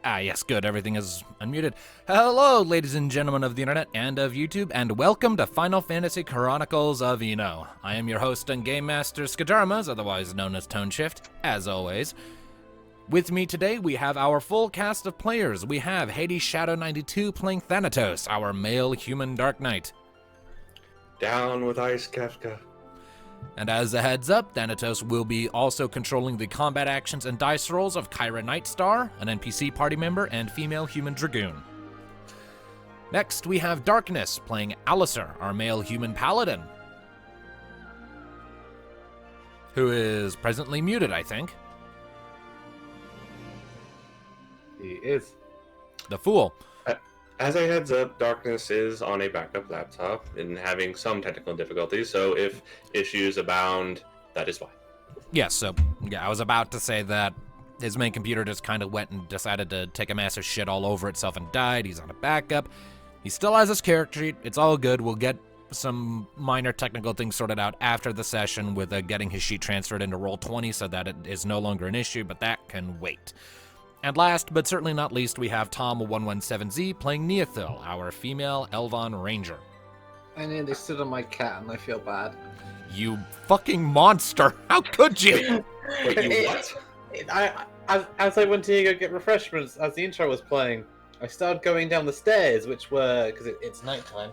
Yes, good. Everything is unmuted. Hello, ladies and gentlemen of the internet and of YouTube, and welcome to Final Fantasy Chronicles of Eno. I am your host and game master, Skothenmel, otherwise known as Toneshift, as always. With me today, we have our full cast of players. We have Hades Shadow 92 playing Thanatos, our male human Dark Knight. Down with Ice Kefka. And as a heads up, Thanatos will be also controlling the combat actions and dice rolls of Kyra Nightstar, an NPC party member and female human dragoon. Next, we have Darkness playing Alistair, our male human paladin, who is presently muted, I think. He is. The Fool. As a heads up, Darkness is on a backup laptop and having some technical difficulties, so if issues abound, that is why. Yes, I was about to say that his main computer just kind of went and decided to take a massive shit all over itself and died. He's on a backup. He still has his character sheet. It's all good. We'll get some minor technical things sorted out after the session with getting his sheet transferred into Roll20 so that it is no longer an issue, but that can wait. And last, but certainly not least, we have Tom117Z playing Neothil, our female Elvon Ranger. I nearly stood on my cat and I feel bad. You fucking monster! How could you? Wait, you what? As I went to go get refreshments, as the intro was playing, I started going down the stairs, which were, because it's nighttime,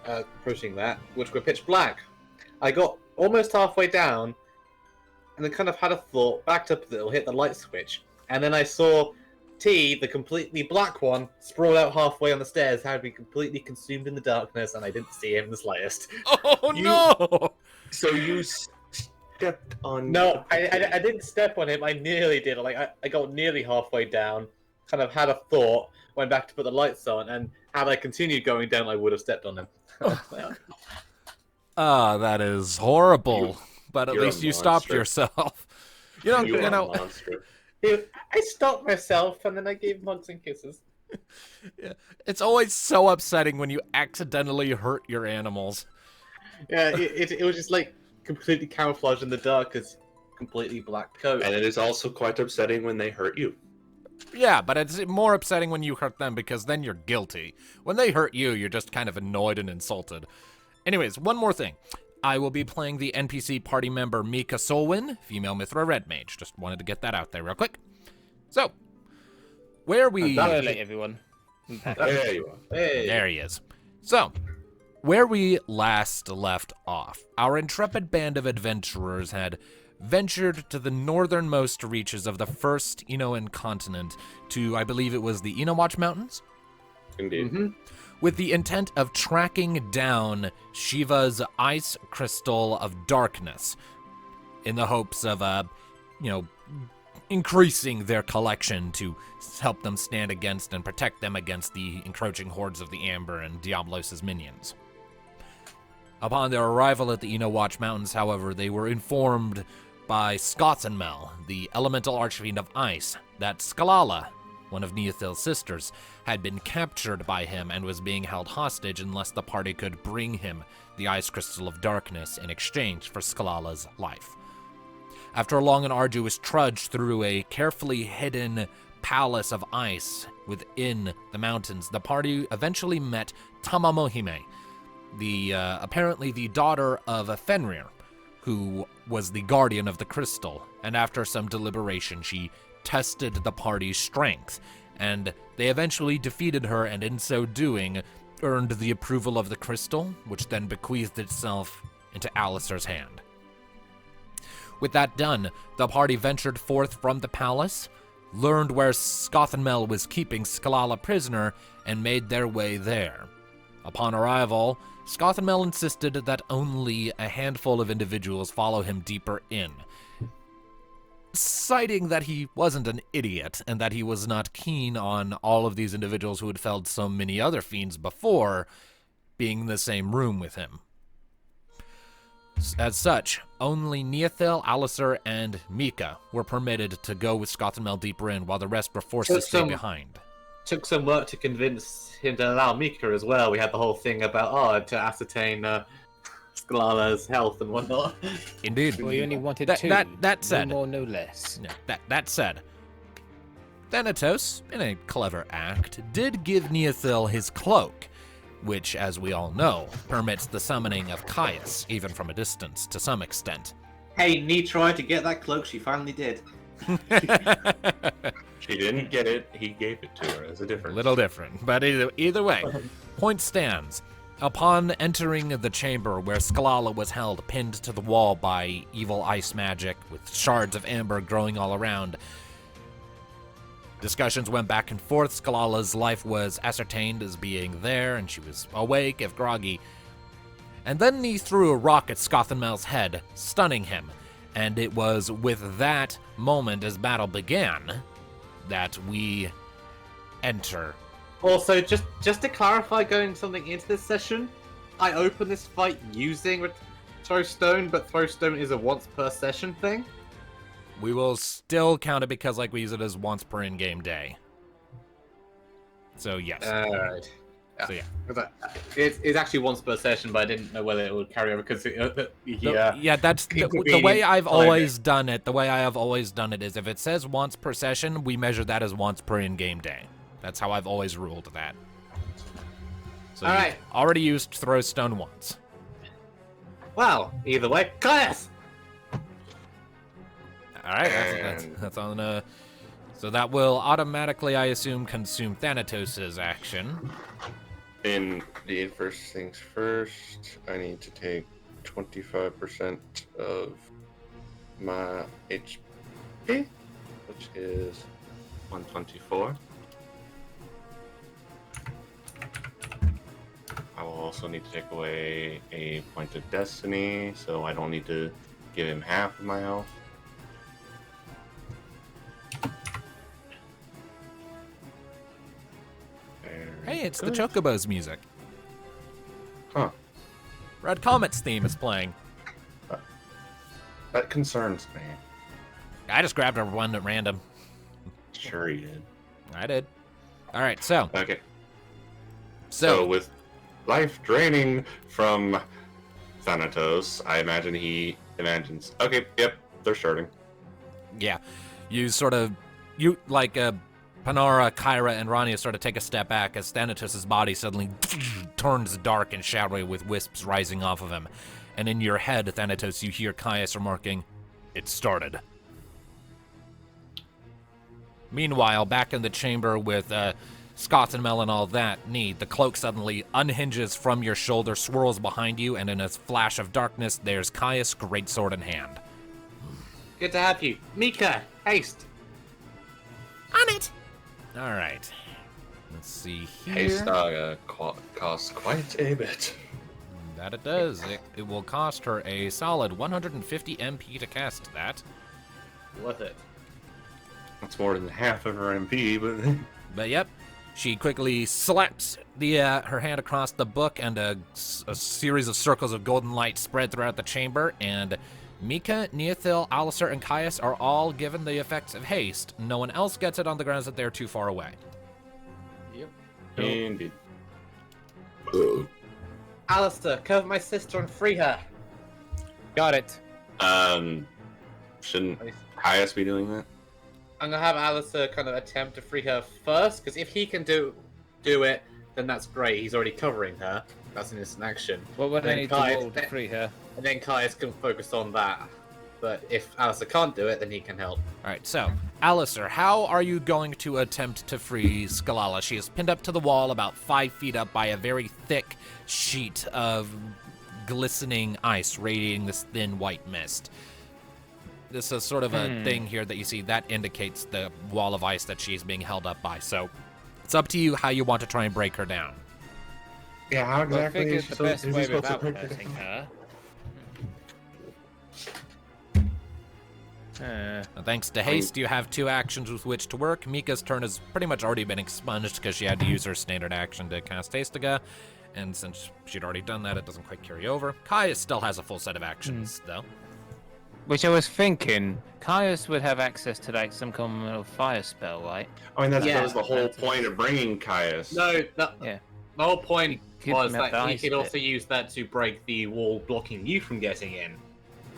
approaching that, which were pitch black. I got almost halfway down, and then kind of had a thought, backed up a little, hit the light switch, and then I saw T, the completely black one, sprawled out halfway on the stairs, had been completely consumed in the darkness, and I didn't see him the slightest. Oh no! So you stepped on... No, I didn't step on him, I nearly did. I got nearly halfway down, kind of had a thought, went back to put the lights on, and had I continued going down, I would have stepped on him. That is horrible. But at You're least a you stopped monster. yourself. You know, You you are know. a monster. I stopped myself, and then I gave him hugs and kisses. Yeah, it's always so upsetting when you accidentally hurt your animals. Yeah, it was just like completely camouflaged in the dark as completely black coat. And it is also quite upsetting when they hurt you. Yeah, but it's more upsetting when you hurt them because then you're guilty. When they hurt you, you're just kind of annoyed and insulted. Anyways, one more thing. I will be playing the NPC party member Mika Solwyn, female Mithra Red Mage. Just wanted to get that out there real quick. So, where we... Early, everyone. There you are. Hey. There he is. So, where we last left off, our intrepid band of adventurers had ventured to the northernmost reaches of the first Enoan continent to, I believe it was the Enowatch Mountains, Indeed. Mm-hmm. with the intent of tracking down Shiva's ice crystal of darkness in the hopes of, increasing their collection to help them stand against and protect them against the encroaching hordes of the Amber and Diablos' minions. Upon their arrival at the Enowatch Mountains, however, they were informed by Skothenmel, the elemental archfiend of ice, that Sclala, one of Neothil's sisters, had been captured by him and was being held hostage unless the party could bring him the ice crystal of darkness in exchange for Sclala's life. After a long and arduous trudge through a carefully hidden palace of ice within the mountains, the party eventually met Tamamohime, apparently the daughter of Fenrir, who was the guardian of the crystal, and after some deliberation, she tested the party's strength, and they eventually defeated her, and in so doing, earned the approval of the crystal, which then bequeathed itself into Alistair's hand. With that done, the party ventured forth from the palace, learned where Skothenmel was keeping Sclala prisoner, and made their way there. Upon arrival, Skothenmel insisted that only a handful of individuals follow him deeper in, citing that he wasn't an idiot and that he was not keen on all of these individuals who had felled so many other fiends before being in the same room with him. As such, only Neothil, Alistair, and Mika were permitted to go with Skothenmel deeper in, while the rest were forced to stay behind. Took some work to convince him to allow Mika as well. We had the whole thing about, to ascertain Sclala's health and whatnot. Indeed. We only wanted That- two. that said- No more, no less. Yeah, that said, Thanatos, in a clever act, did give Neothil his cloak, which, as we all know, permits the summoning of Caius, even from a distance, to some extent. Hey, Nee tried to get that cloak, she finally did. She didn't get it, he gave it to her. There's a difference. A little different, but either way, point stands. Upon entering the chamber where Sclala was held, pinned to the wall by evil ice magic, with shards of amber growing all around, discussions went back and forth. Sclala's life was ascertained as being there, and she was awake, if groggy. And then he threw a rock at Skothenmel's head, stunning him. And it was with that moment, as battle began, that we enter. Also, just to clarify, going something into this session, I opened this fight using Throw Stone, but Throw Stone is a once per session thing. We will still count it because, like, we use it as once per in-game day. So, yes. Right. So, yeah. It's actually once per session, but I didn't know whether it would carry over because That's the way I've always done it. The way I have always done it is if it says once per session, we measure that as once per in-game day. That's how I've always ruled that. So all right. Already used Throw Stone once. Well, either way, Caius! All right, that's on. So that will automatically, I assume, consume Thanatos' action. First things first, I need to take 25% of my HP, which is 124. I will also need to take away a point of destiny, so I don't need to give him half of my health. Hey, it's the Chocobo's music. Huh. Red Comet's theme is playing. That concerns me. I just grabbed a one at random. Sure you did. I did. All right, so. Okay. So with life draining from Thanatos, I imagine he imagines, okay, yep, they're starting. Yeah. You like Panara, Kyra, and Rania sort of take a step back as Thanatos' body suddenly turns dark and shadowy with wisps rising off of him. And in your head, Thanatos, you hear Caius remarking, "It started." Meanwhile, back in the chamber with Skothenmel and all that, the cloak suddenly unhinges from your shoulder, swirls behind you, and in a flash of darkness, there's Caius, greatsword in hand. Good to have you. Mika, haste! On it! All right. Let's see here. Haste costs quite a bit. That it does. It will cost her a solid 150 MP to cast that. Worth it. That's more than half of her MP, but... But yep, she quickly slaps her hand across the book, and a series of circles of golden light spread throughout the chamber, and Mika, Neothil, Alistair, and Caius are all given the effects of haste. No one else gets it on the grounds that they're too far away. Yep. Indeed. Alistair, cover my sister and free her. Got it. Shouldn't Caius be doing that? I'm gonna have Alistair kind of attempt to free her first, because if he can do it, then that's great. He's already covering her. That's an instant action. What would I Then need to Caius- roll to free her? And then Caius can focus on that. But if Alistair can't do it, then he can help. All right, so, Alistair, how are you going to attempt to free Sclala? She is pinned up to the wall about 5 feet up by a very thick sheet of glistening ice radiating this thin white mist. This is sort of a thing here that you see that indicates the wall of ice that she's being held up by. So it's up to you how you want to try and break her down. Yeah, how Well, I exactly figured is she the best way supposed to without break hurting her. Now, thanks to haste, you have 2 actions with which to work. Mika's turn has pretty much already been expunged because she had to use her standard action to cast Hastaga. And since she'd already done that, it doesn't quite carry over. Caius still has a full set of actions, though. Which I was thinking, Caius would have access to like some kind of fire spell, right? I mean, that Yeah, was the whole point of bringing Caius. No, Yeah. the whole point Could was melt that the you ice could bit. also use that to break the wall blocking you from getting in.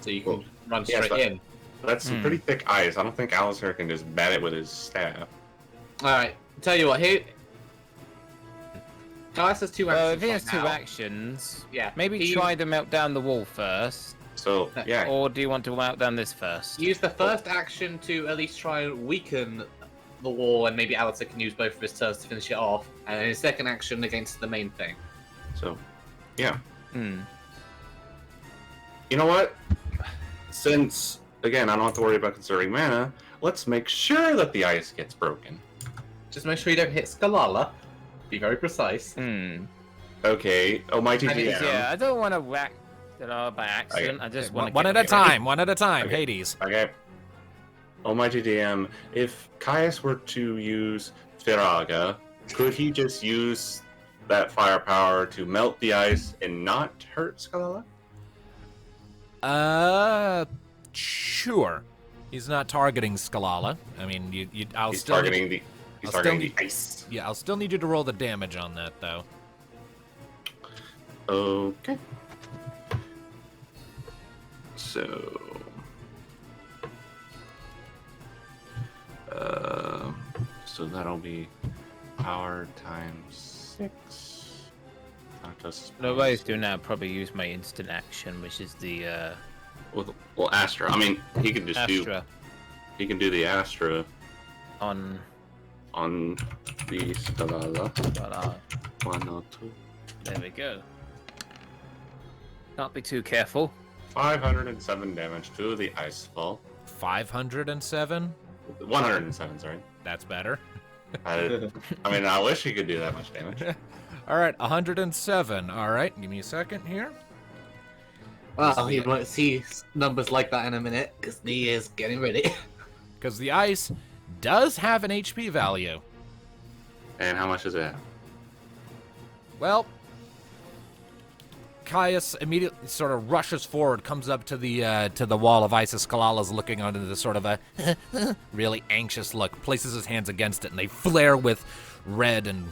So you can run yes, straight in. That's some pretty thick ice. I don't think Alistair can just bat it with his staff. Alright, tell you what, here... Caius has two actions If he has right two now. actions, Yeah. maybe he try to melt down the wall first. So, yeah. Or do you want to melt down this first? Use the first action to at least try and weaken the wall, and maybe Alistair can use both of his turns to finish it off, and then his second action against the main thing. So, yeah. Hmm. You know what? Since, again, I don't have to worry about conserving mana, let's make sure that the ice gets broken. Just make sure you don't hit Sclala. Be very precise. Hmm. Okay, Almighty I mean, GM. Yeah, I don't want to whack it all by accident. I just want to One at a time. One at a time. Okay. Hades. Okay. Almighty DM, if Caius were to use Firaga, could he just use that firepower to melt the ice and not hurt Scala? Sure. He's not targeting Sclala. I mean, I'll He's still targeting the need- ice. Yeah, I'll still need you to roll the damage on that, though. Okay. So, so that'll be power times 6. No way to do now. Probably use my instant action, which is the Well, Astra. I mean, he can just Astra He can do the Astra on. on the Sclala. Well, 1 or 2. there we go. Can't be too careful. 507 damage to the ice fall. 507? 107, sorry. That's better. I mean, I wish he could do that much damage. All right, 107. All right, give me a second here. Well, you might see numbers like that in a minute, because he is getting ready. Because the ice does have an HP value. And how much is it? Well, Caius immediately sort of rushes forward, comes up to the wall of ice as Sclala's looking under this sort of a really anxious look, places his hands against it, and they flare with red and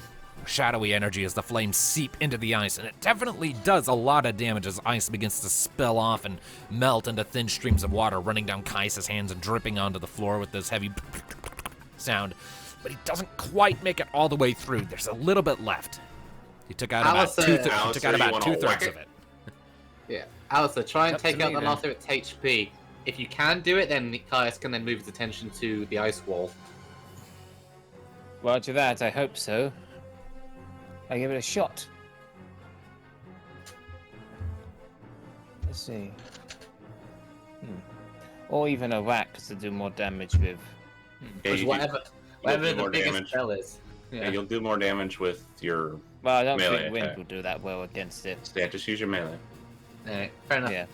shadowy energy as the flames seep into the ice, and it definitely does a lot of damage as ice begins to spill off and melt into thin streams of water running down Caius' hands and dripping onto the floor with this heavy sound. But he doesn't quite make it all the way through. There's a little bit left. He took out about two-thirds of it. Yeah. Alistair, try and Up to take out me, the then. last of its HP. If you can do it, then Caius can then move his attention to the ice wall. Roger that. I hope so. I give it a shot. Let's see. Or even a whack to do more damage with. Yeah, you do- Whatever do the more biggest damage. spell is. Yeah, Yeah. you'll do more damage with your Well, I don't Melee think wind attack. will do that well against it. Yeah, just use your melee. Alright, fair enough. Yeah.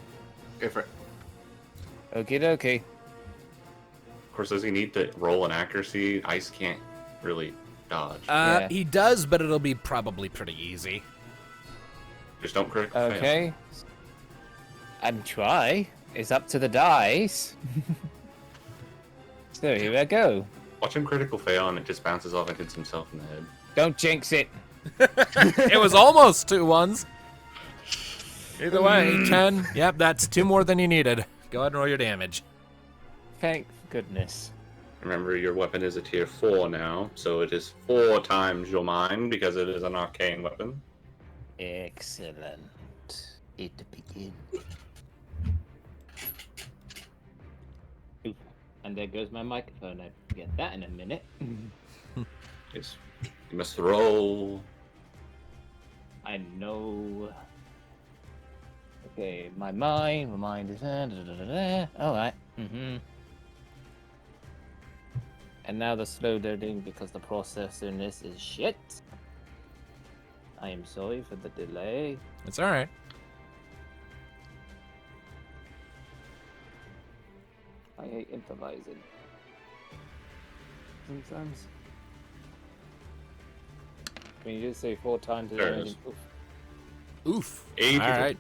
Go for it. Okie dokie. Of course, does he need to roll an accuracy? Ice can't really dodge. Yeah. He does, but it'll be probably pretty easy. Just don't critical fail. Okay. And try. It's up to the dice. So here I go. Watch him critical fail and it just bounces off and hits himself in the head. Don't jinx it. It was almost 2 1s. Either way, 10. Yep, that's 2 more than you needed. Go ahead and roll your damage. Thank goodness. Remember, your weapon is a tier 4 now, so it is 4 times your mind because it is an arcane weapon. Excellent. It begin. And there goes my microphone. I forget that in a minute. Yes. You must roll. I know. Okay, my mind is alright. And now the slow loading because the processor in this is shit. I am sorry for the delay. It's all right. I hate improvising. Sometimes. When you just say 4 times, There it is. Oof. Eight. All right.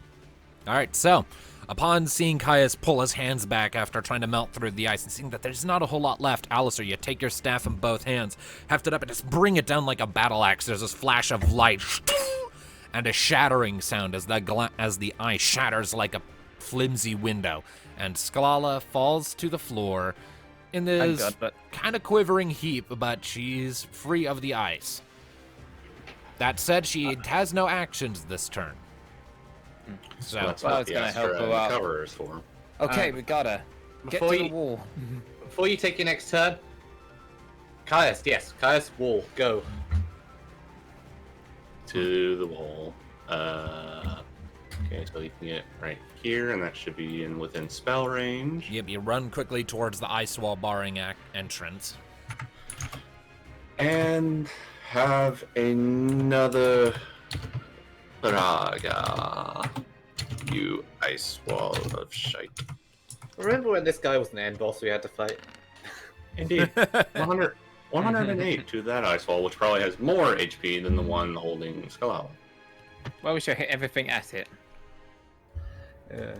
All right, so upon seeing Caius pull his hands back after trying to melt through the ice and seeing that there's not a whole lot left, Alistair, you take your staff in both hands, heft it up, and just bring it down like a battle axe. There's this flash of light and a shattering sound as the ice shatters like a flimsy window, and Sclala falls to the floor, in Thank this God, but kind of quivering heap, but she's free of the ice. That said, she has no actions this turn. So, That's well, what it's the gonna help extra her out. cover is for. okay, we gotta get before to the you- wall. Before you take your next turn, Caius, yes, Caius, wall, go. To the wall. Okay, so you can get right here, and that should be within spell range. yep, you run quickly towards the ice wall barring entrance. And have another Braga. You ice wall of shite. Remember when this guy was an end boss we had to fight? Indeed. 108 to that ice wall, which probably has more HP than the one holding Sclala. Well, we should hit everything at it. Yeah.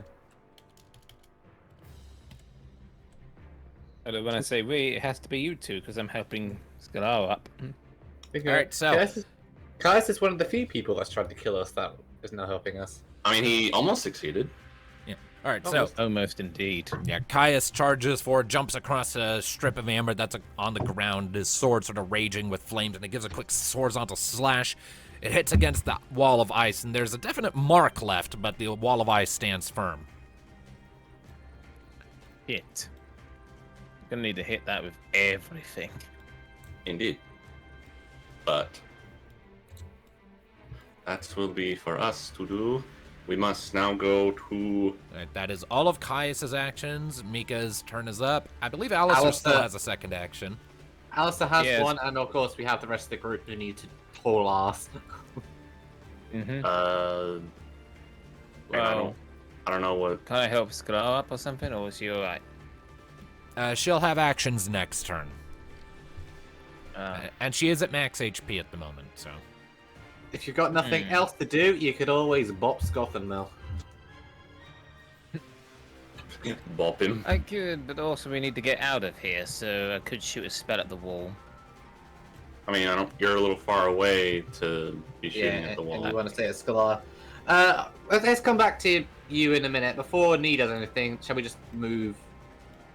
Although when I say we, it has to be you two, because I'm helping Sclala up. Alright, so- Caius is one of the few people that's tried to kill us that is now helping us. I mean, he almost succeeded. All right, so Almost indeed. yeah, Caius charges forward, jumps across a strip of amber that's on the ground, his sword sort of raging with flames, and it gives a quick horizontal slash. It hits against the wall of ice, and there's a definite mark left, but the wall of ice stands firm. Hit. Gonna need to hit that with everything. Indeed. But that will be for us to do. We must now go to... All right, that is all of Caius's actions. Mika's turn is up. I believe Alistair still Alistair- has a second action. Alistair has Yes. one, and of course we have the rest of the group who need to haul ass. Mm-hmm. I don't know what... Can I help Sclala up or something, or is she alright? She'll have actions next turn. And she is at max HP at the moment, so... If you've got nothing else to do, you could always bop Skothenmel. Bop him. I could, but also we need to get out of here, so I could shoot a spell at the wall. I mean, you're a little far away to be shooting Yeah, at the and wall. you want to say it's Sclala. Let's come back to you in a minute. Before Nee does anything, shall we just move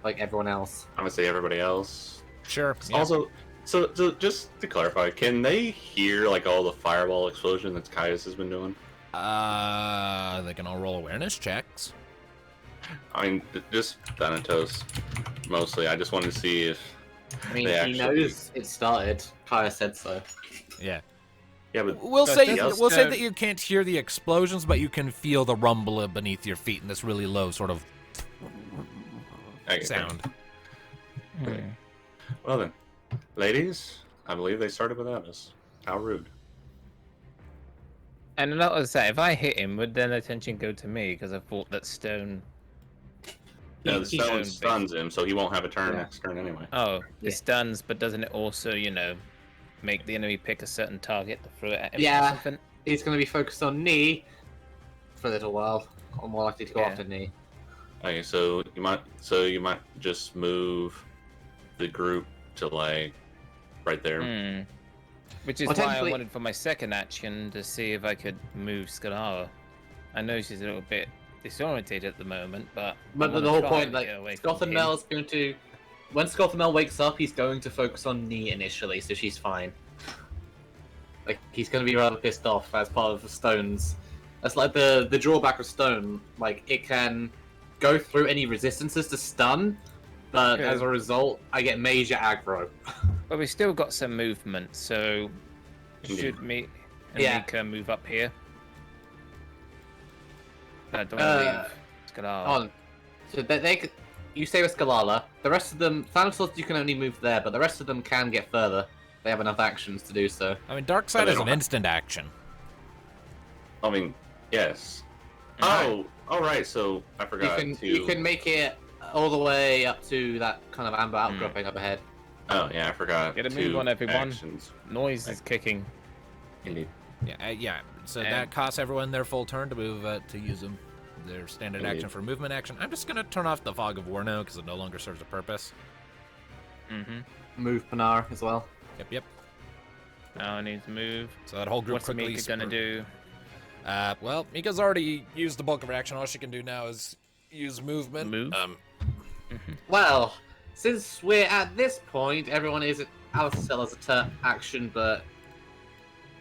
like everyone else? I'm gonna say everybody else. Sure. yeah. Also, so just to clarify, can they hear like all the fireball explosion that Caius has been doing? They can all roll awareness checks. I mean, just Thanatos, mostly. I just wanted to see if... I mean, They he actually- knows it started. Kaya said so. Yeah. Yeah, but We'll But say doesn't we'll say stone- that you can't hear the explosions, but you can feel the rumble beneath your feet and this really low sort of Okay, sound. Okay. Well then, ladies, I believe they started without us. How rude. And not to say, if I hit him, would then attention go to me? Because I thought that stone. No, the He stone owned stuns him, so he won't have a turn Yeah. next turn anyway. Oh, Yeah. it stuns, but doesn't it also, make the enemy pick a certain target to throw it at him Yeah. or something? He's going to be focused on Nee for a little while. Or more likely to go Yeah. after Nee. Okay, so you might just move the group to like right there. Hmm. Which is Well, why I technically- wanted for my second action to see if I could move Sclala. I know she's a little bit disorientated at the moment, but But I the wanna whole try point, to like, get away from him. Skothenmel is going to... When Skothenmel wakes up, he's going to focus on Nee initially, so she's fine. Like, he's going to be rather pissed off as part of the stones. That's like the drawback of stone. Like, it can go through any resistances to stun, but Yeah. as a result, I get major aggro. But we still got some movement, so Indeed. should me and Yeah. Mika move up here? I don't Uh, leave Sclala. On. So you stay with Sclala. The rest of them, Thanatos, you can only move there, but the rest of them can get further. They have enough actions to do so. I mean, Darkseid they is don't an have- instant action. I mean, yes. Alright. Oh, all right. So I forgot You can make it all the way up to that kind of amber outcropping up ahead. Oh yeah, I forgot. Get a move two on, everyone. Actions. Noise is kicking. Indeed. Yeah, yeah. So And- that costs everyone their full turn to move to use them. Their standard Indeed. action for movement action. I'm just gonna turn off the Fog of War now because it no longer serves a purpose. Mm-hmm. Move Panar as well. Yep. Now I need to move. So that whole group What's quickly. Mika gonna do? Well, Mika's already used the bulk of her action. All she can do now is use movement. Move? Well, since we're at this point, everyone is Alice still has a turn action, but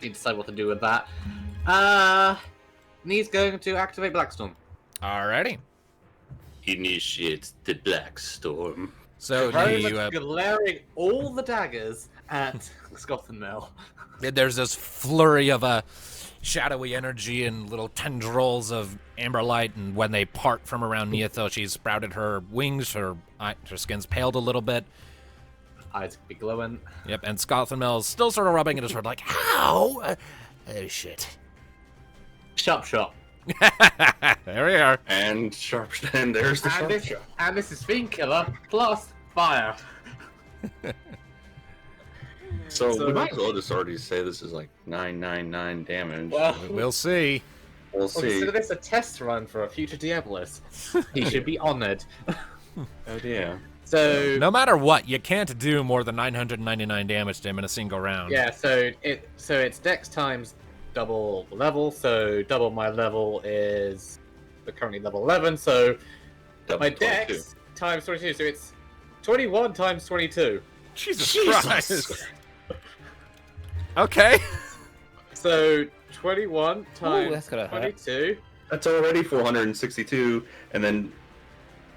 need to decide what to do with that. Nee's going to activate Blackstorm. Alrighty. Initiates the Black Storm. So Very you, much glaring all the daggers at Skothenmel. there's this flurry of shadowy energy and little tendrils of amber light, and when they part from around Neathil, she's sprouted her wings, her skin's paled a little bit. Eyes be glowing. Yep, and Skothenmel's still sort of rubbing at his heart like, how? Oh, shit. Sharp shot. There we are. And and there's the sharp shot. And this is Fiend Killer plus fire. So we might as well just already say this is like 999 damage. Well, We'll see. We'll see. consider this a test run for a future Diabolus. He should be honored. Oh dear. So No matter what, you can't do more than 999 damage to him in a single round. yeah, so it's Dex times double level. So double my level is currently level 11. So Double my 22. Dex times 22. So it's 21 times 22. Jesus Jesus. Christ. Okay. So 21 times that's gonna hurt. 22. That's already 462, and then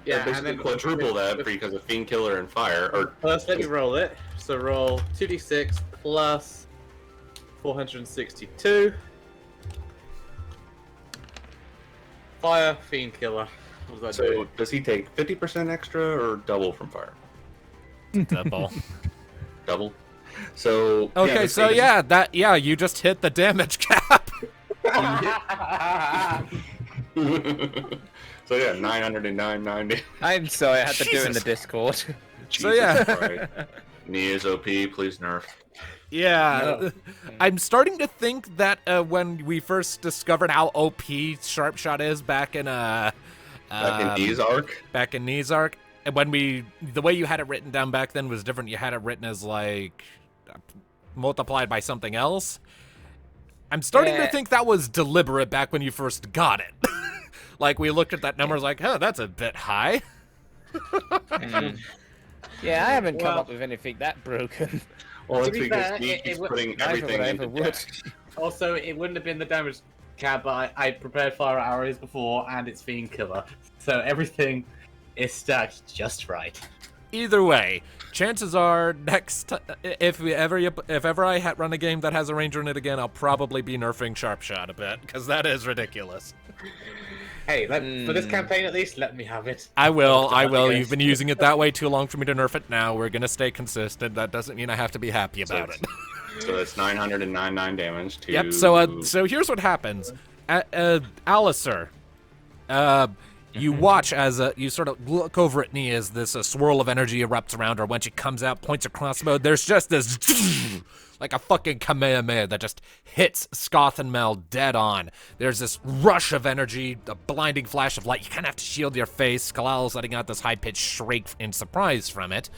Yeah, basically and then quadruple that because of Fiend Killer and Fire. Or first, let me roll it. So roll 2d6 plus 462. Fire, Fiend Killer. What does that so do? does he take 50% extra or double from Fire? Double. Double. So Okay, yeah, so you just hit the damage cap. So yeah, 909 I'm sorry, I had to do it in the Jesus. Discord. So yeah. Nia's OP, please nerf. Yeah, No. I'm starting to think that when we first discovered how OP Sharp Shot is back in Back in D's arc. back in Nizark, and when the way you had it written down back then was different. You had it written as like multiplied by something else. I'm starting to Yeah. think that was deliberate back when you first got it. Like we looked at that number, was like, oh, that's a bit high. Yeah, I haven't come Well- up with anything that broken. Well, To that's be because fair, he it keeps would- putting Neither everything would I into ever would. deck. Also, it wouldn't have been the damage cap, but I prepared fire arrows before, and it's Fiend Killer. So everything is stacked just right. Either way, chances are if ever I run a game that has a ranger in it again, I'll probably be nerfing Sharp Shot a bit because that is ridiculous. Hey, for this campaign at least, let me have it. I will. Yes. You've been using it that way too long for me to nerf it now. We're gonna stay consistent. That doesn't mean I have to be happy about it. So that's 999 damage to. Yep. So here's what happens. Alistair, you watch as you sort of look over at Nia as this swirl of energy erupts around her. When she comes out, points her crossbow. There's just this like a fucking Kamehameha that just hits Skothenmel dead on. There's this rush of energy, a blinding flash of light. You kind of have to shield your face. Sclala's letting out this high-pitched shriek in surprise from it.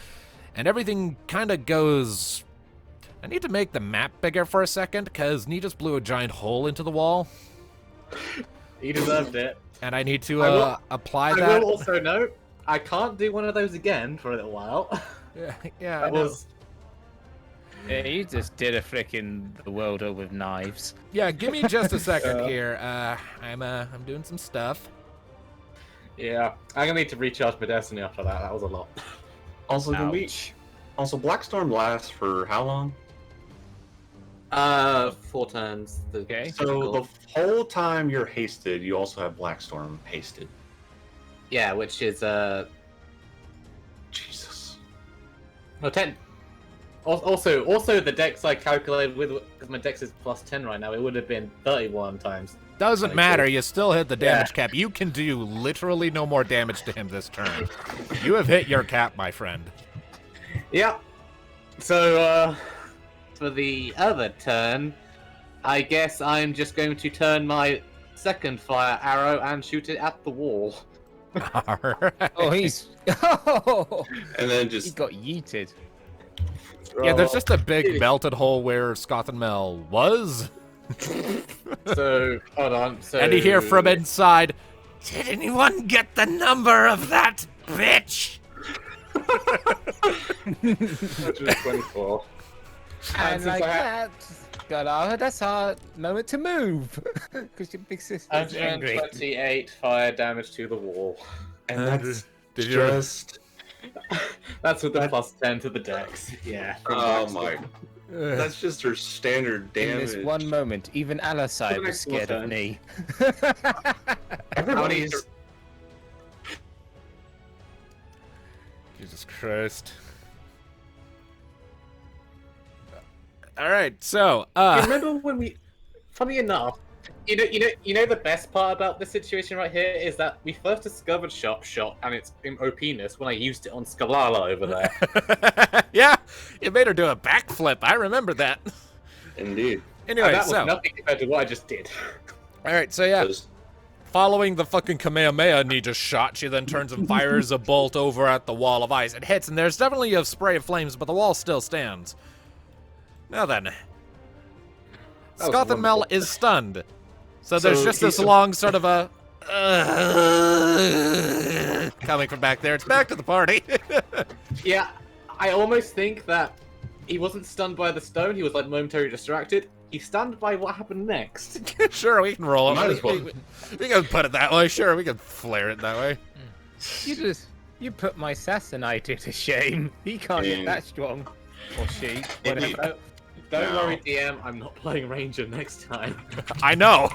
And everything kind of goes... I need to make the map bigger for a second, because Nea just blew a giant hole into the wall. You deserved it. And I need to I will- apply I that. will also note, I can't do one of those again for a little while. Yeah, I That know. was... Yeah, you just did a freaking the world up with knives. Yeah, give me just a second here. I'm doing some stuff. Yeah, I'm gonna need to recharge my destiny after that. That was a lot. Also, can we? Ouch. Also, Blackstorm lasts for how long? 4 turns. Okay. So the whole time you're hasted, you also have Blackstorm hasted. Yeah, which is Jesus. no 10. Also, the dex I calculated with, because my dex is plus 10 right now, it would have been 31 times. Doesn't Like, matter. You still hit the damage Yeah. cap. You can do literally no more damage to him this turn. You have hit your cap, my friend. Yeah. So, for the other turn, I guess I'm just going to turn my second fire arrow and shoot it at the wall. Alright. Oh, he's. Oh, And then he just got yeeted. Yeah, there's just a big melted hole where Skothenmel was. So, hold on. So, And you hear from inside, did anyone get the number of that bitch? 124. And since like I- that, Sclala, that's our moment to move. Because your big sister's angry. 128 fire damage to the wall. And that's Did you- just. That's with the plus 10 to the dex. Yeah. from Oh Dex. my. That's just her standard In damage. this one moment, even Alasai was next scared of turn. me. Everybody's. Jesus Christ. All right, so You remember when we? Funny enough, you know the best part about this situation right here is that we first discovered Sharp Shot and its OP-ness when I used it on Sclala over there. yeah, it made her do a backflip. I remember that. Indeed. Anyway, And that was so nothing compared to what I just did. all right, so yeah, Those- following the fucking Kamehameha Ninja shot, she then turns and fires a bolt over at the wall of ice. It hits, and there's definitely a spray of flames, but the wall still stands. Now then, was Skothenmel wonderful. is stunned. So there's So just this he's- long sort of a coming from back there. It's back to the party. Yeah, I almost think that he wasn't stunned by the stone. He was like momentarily distracted. He's stunned by what happened next. Sure, we can roll it. Might as well. We can put it that way. Sure, we can flare it that way. You put my Sassanite to shame. He can't get And- that strong. Or she. Indeed. Whatever. Don't No. worry, DM. I'm not playing Ranger next time. I know.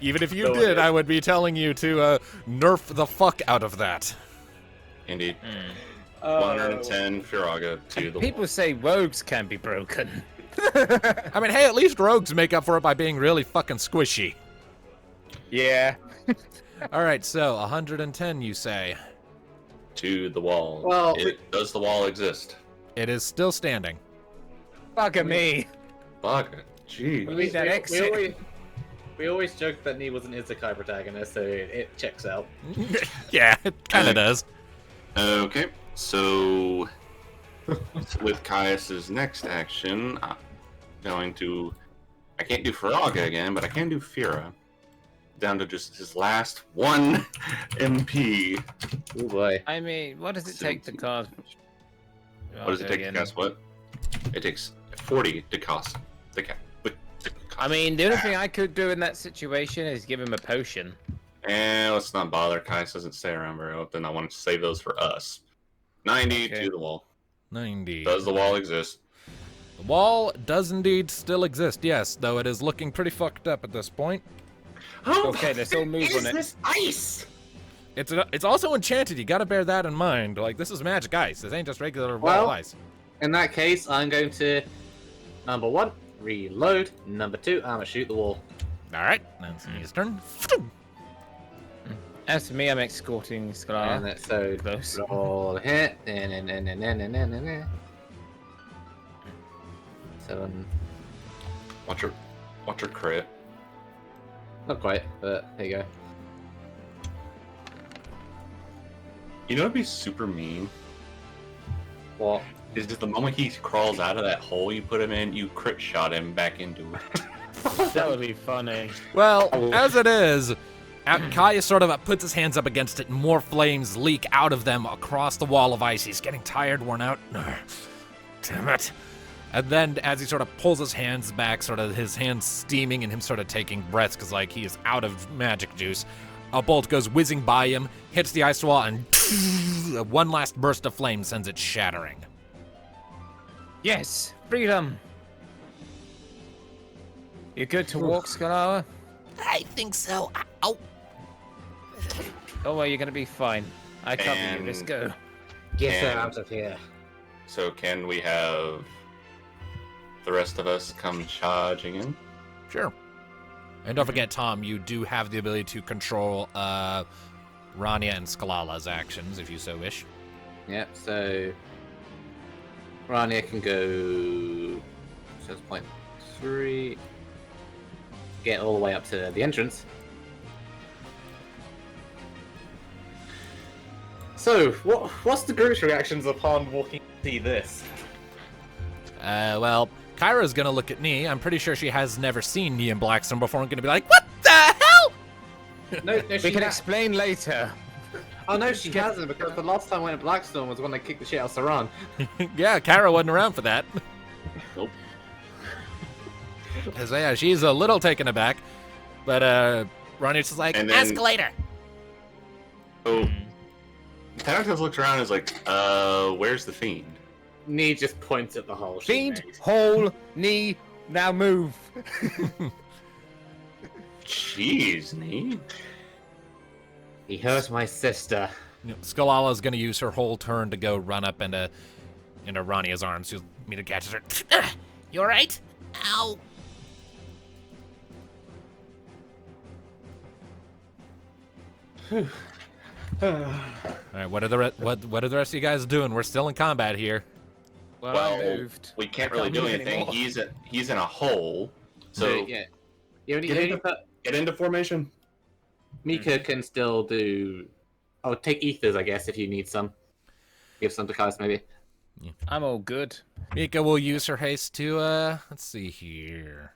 Even if you Go did, ahead. I would be telling you to nerf the fuck out of that. Indeed. Oh. 110 Firaga to the People wall. say rogues can be broken. I mean, hey, at least rogues make up for it by being really fucking squishy. Yeah. All right, so 110, you say. To the wall. Well, Does the wall exist? It is still standing. Bugger me. Bugger. Jeez. We need that exit. We always joke that Nee was an Isekai protagonist, so it checks out. Yeah, it kind of does. Okay, so with Caius's next action, I'm going to. I can't do Firaga again, but I can do Fira. Down to just his last 1 MP. Oh boy. I mean, what does it take to cast? What does it take to cast what? It takes 40 to cast the cast. I mean, the only thing I could do in that situation is give him a potion. And let's not bother. Caius doesn't stay around very often. I want to save those for us. 90 Okay. to the wall. 90. Does the wall exist? The wall does indeed still exist, yes, though it is looking pretty fucked up at this point. Okay, let's all move on it. This ice? It's also enchanted. You gotta bear that in mind. Like, this is magic ice. This ain't just regular wall Well- ice. In that case, I'm going to number 1, reload. Number 2, I'm gonna shoot the wall. All right, that's his turn. As for me, I'm escorting And Sclala. that's so Close. roll hit. 7. Watch her crit. Not quite, but there you go. You know, it'd be super mean. What? Is just the moment he crawls out of that hole you put him in, you crit shot him back into it. That would be funny. Well, as it is, Kaya sort of puts his hands up against it, and more flames leak out of them across the wall of ice. He's getting tired, worn out. Damn it. And then, as he sort of pulls his hands back, sort of his hands steaming and him sort of taking breaths because, like, he is out of magic juice, a bolt goes whizzing by him, hits the ice wall, and one last burst of flame sends it shattering. Yes, freedom. You good to walk, Sclala? I think so. Ow. Oh, well, you're gonna be fine. I cover you. Let's And- go. Get her And- out of here. So can we have the rest of us come charging in? Sure. And don't forget, Tom, you do have the ability to control Rania and Sclala's actions, if you so wish. Yep, so Rania can go 6.3, get all the way up to the entrance. So, what's the group's reactions upon walking to see this? Well, Kyra's gonna look at Nee. I'm pretty sure she has never seen Nee in Blackstone before and gonna be like, what the hell? No, We can explain later. Oh no, she hasn't, because the last time I went to Blackstone was when I kicked the shit out of Saran. Yeah, Kara wasn't around for that. Nope. So yeah, she's a little taken aback, but Ronnie's just like, And then- escalator. So Thanatos looks around and is like, where's the fiend? Nee just points at the hole. she Fiend, made. hole, knee, now move. Jeez, Nee. He hurt my sister. Sclala's gonna use her whole turn to go run up into Rania's arms. She'll meet her, catches her. You alright? Ow. Alright, what are the rest of you guys doing? We're still in combat here. Well, I Well, moved. we can't I really can't do move anything. anymore. He's in a hole. So yeah. You only, get into formation. Mika can still do. Oh, take ethers, I guess, if you need some. Give some to Kais, maybe. I'm all good. Mika will use her haste to, let's see here.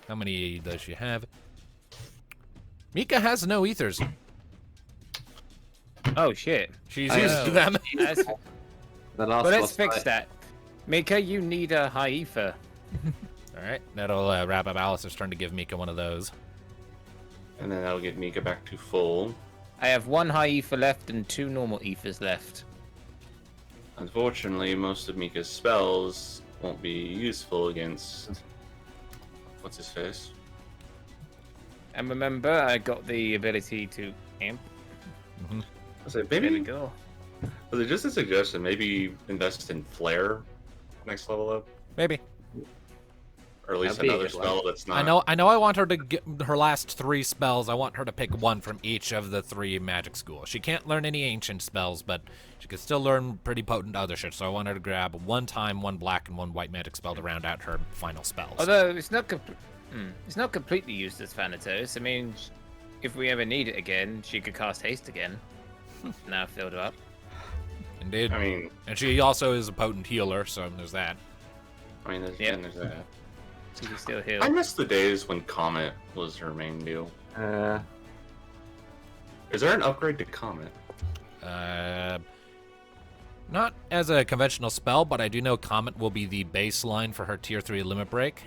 How many does she have? Mika has no ethers. Oh shit. She's I used know. to them. That's, The last but let's boss fix fight. that. Mika, you need a high ether. Alright, that'll wrap up Alice's turn to give Mika one of those. And then that'll get Mika back to full. I have 1 high ether left and 2 normal ethers left. Unfortunately, most of Mika's spells won't be useful against... What's his face? And remember, I got the ability to amp. I said, There we maybe... go. Was it just a suggestion? Maybe invest in Flare next level up? Maybe. Or at least That'd be a another good one. spell that's not... I know I want her to get her last 3 spells. I want her to pick one from each of the 3 magic schools. She can't learn any ancient spells, but she can still learn pretty potent other shit. So I want her to grab 1 time, 1 black, and 1 white magic spell to round out her final spells. Although it's not completely useless, Thanatos. I mean, if we ever need it again, she could cast haste again. Now filled up. Indeed. I mean, And she also is a potent healer, so there's that. there's, Yeah. and there's that. She can still heal. I miss the days when Comet was her main deal. Is there an upgrade to Comet? Not as a conventional spell, but I do know Comet will be the baseline for her tier 3 limit break.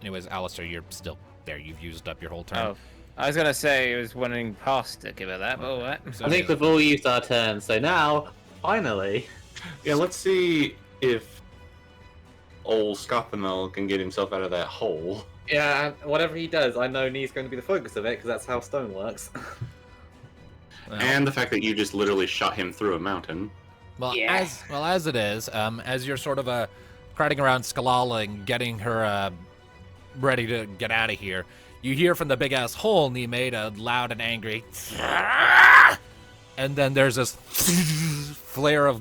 Anyways, Alistair, you're still there. You've used up your whole turn. Oh, I was gonna say I was wondering past to give her that, but alright. So I think we've all used our turn, so now, finally. Yeah, let's see if old Skothenmel can get himself out of that hole. Yeah, and whatever he does, I know Nee's going to be the focus of it, because that's how stone works. well, And the fact that you just literally shot him through a mountain. Yeah. as it is, as you're sort of crowding around Sclala and getting her ready to get out of here, you hear from the big ass hole Nee made a loud and angry, and then there's this flare of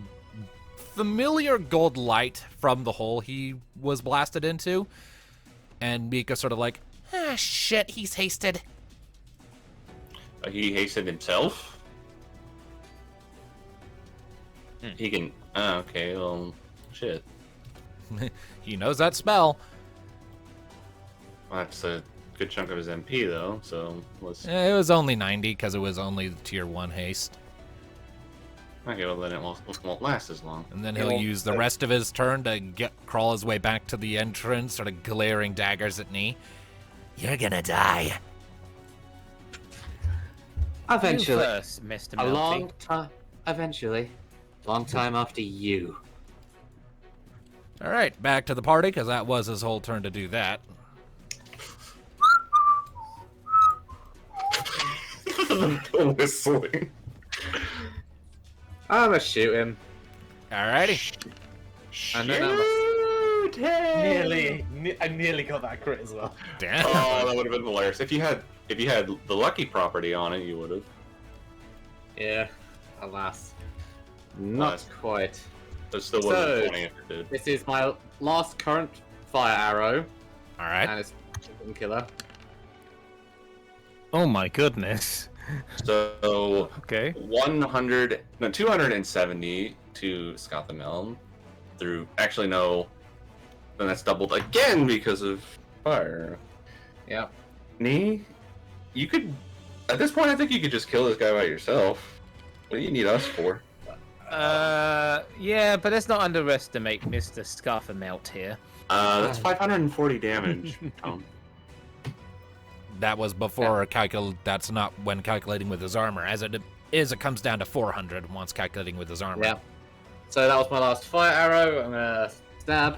familiar gold light from the hole he was blasted into, and Mika sort of like, ah, shit, he's hasted. He hasted himself? He can... okay, well, shit. He knows that spell. Well, that's a good chunk of his MP, though, so let's... It was only 90 because it was only the tier 1 haste. Okay, well, then it won't last as long. And then he'll use the rest of his turn to crawl his way back to the entrance, sort of glaring daggers at Nee. You're gonna die. Eventually. You first, Mr. A Melty. long time. Eventually. Long time after you. All right, back to the party, because that was his whole turn to do that. Whistling. I'm gonna shoot him. Alrighty. And then I'm Shoot him! I nearly got that crit as well. Damn. Oh, that would have been hilarious. If you had the lucky property on it, you would have. Yeah. Alas. Not Alas. quite. But still would have So- been funny if it did. This is my last current fire arrow, All right. and it's a killer. Oh my goodness. So Okay. 270 to Skothenmel through. Actually, no. Then that's doubled again because of fire. Yeah. Nee, you could At this point, I think you could just kill this guy by yourself. What do you need us for? Yeah, but let's not underestimate Mr. Skothenmel here. That's 540 damage, Tom. That was before that's not when calculating with his armor. As it is, it comes down to 400 once calculating with his armor. Yeah. So that was my last fire arrow. I'm gonna stab.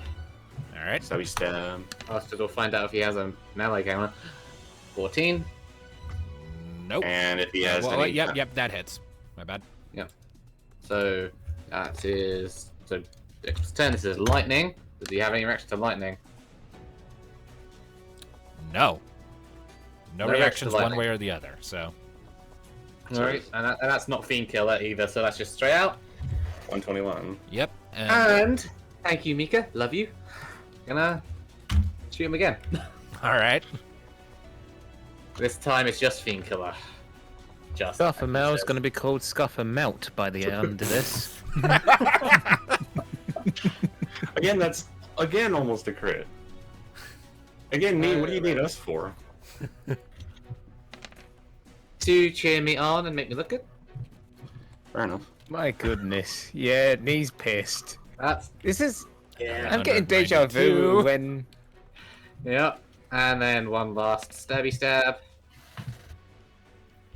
All right. Stabby stab. After we'll find out if he has a melee counter. 14. Nope. And if he has any... Yep, that hits. My bad. So that is next turn. This is lightning. Does he have any reaction to lightning? No. No No reaction reactions to one lightning. way or the other. So Alright, and that's not fiend killer either. So that's just straight out. 121. yep. And thank you, Mika. Love you. Gonna shoot him again. All right. This time it's just fiend killer. Just. Skothenmel's going to be called Skothenmelt by the end of this. Again, that's almost a crit. Again, me, what do you need us for? To cheer me on and make me look good. Fair enough. My goodness. Yeah, knees pissed. This is... Yeah. I'm getting deja vu 192. when... Yeah. And then one last stabby stab.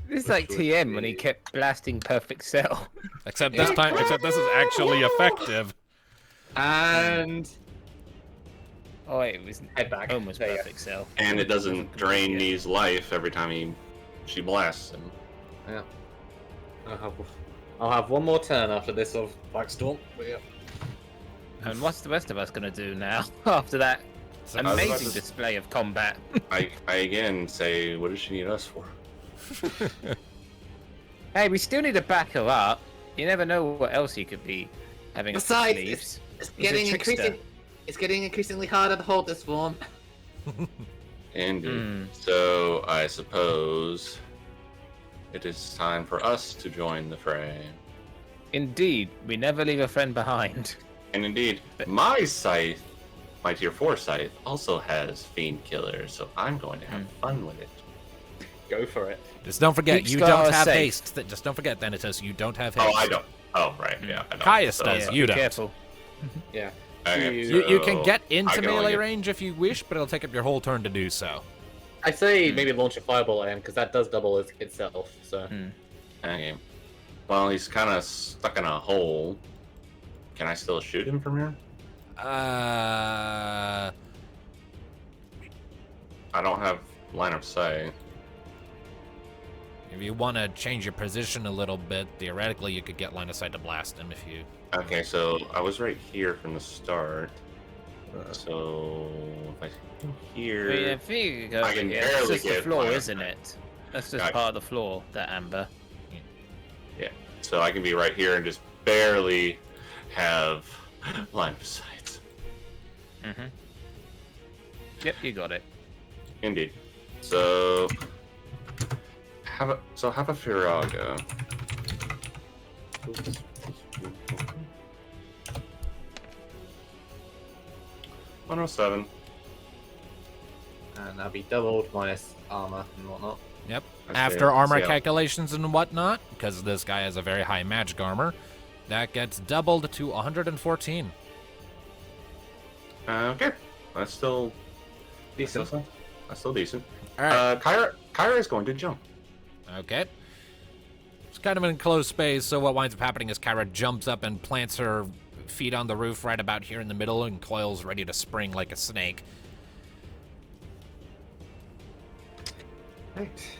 This is like TM when he kept blasting Perfect Cell. Except this is actually effective. And Oh, wait, it was head back. almost There you go. Perfect Cell. And it doesn't drain Nee's life every time she blasts him. Yeah. I'll have one more turn after this of Black Storm. But yeah. And what's the rest of us going to do now after that So- amazing display of combat? I again say, what does she need us for? Hey, we still need to back her up. You never know what else he could be having up his Besides, sleeves. It's He's a getting trickster. increasingly harder to hold this form. Indeed. Hmm. So I suppose it is time for us to join the fray. Indeed, we never leave a friend behind. And indeed, my scythe, my tier 4 scythe, also has Fiend Killer, so I'm going to have fun with it. Go for it. Just don't forget, Keep you Sclala don't have safe. haste. Just don't forget, Thanatos, you don't have haste. Oh, I don't. Oh, right. Yeah, I don't. Caius So- does. Yeah, You be don't. careful. Yeah. Okay, You can so get I into can only melee get- range if you wish, but it'll take up your whole turn to do so. I say maybe launch a fireball at him because that does double itself. So Okay. Well, he's kind of stuck in a hole. Can I still shoot him from here? Uh, I don't have line of sight. if you want to change your position a little bit, theoretically, you could get line of sight to blast him if you. Okay, so I was right here from the start. So if I go here, Yeah, I think you could go I over can here. That's barely just the get floor, line of isn't sight. it? That's just Gotcha. part of the floor, that amber. so I can be right here and just barely have line of sight. Mm-hmm. Yep, you got it. Indeed. So have a Firaga. 107. and that'll be doubled minus armor and whatnot. Yep. Okay, After armor so- calculations and whatnot, because this guy has a very high magic armor, that gets doubled to 114. Okay, that's still Decent. That's still decent. All right. Kyra is going to jump. Okay. It's kind of an enclosed space, so what winds up happening is Kyra jumps up and plants her feet on the roof right about here in the middle and coils ready to spring like a snake. Right.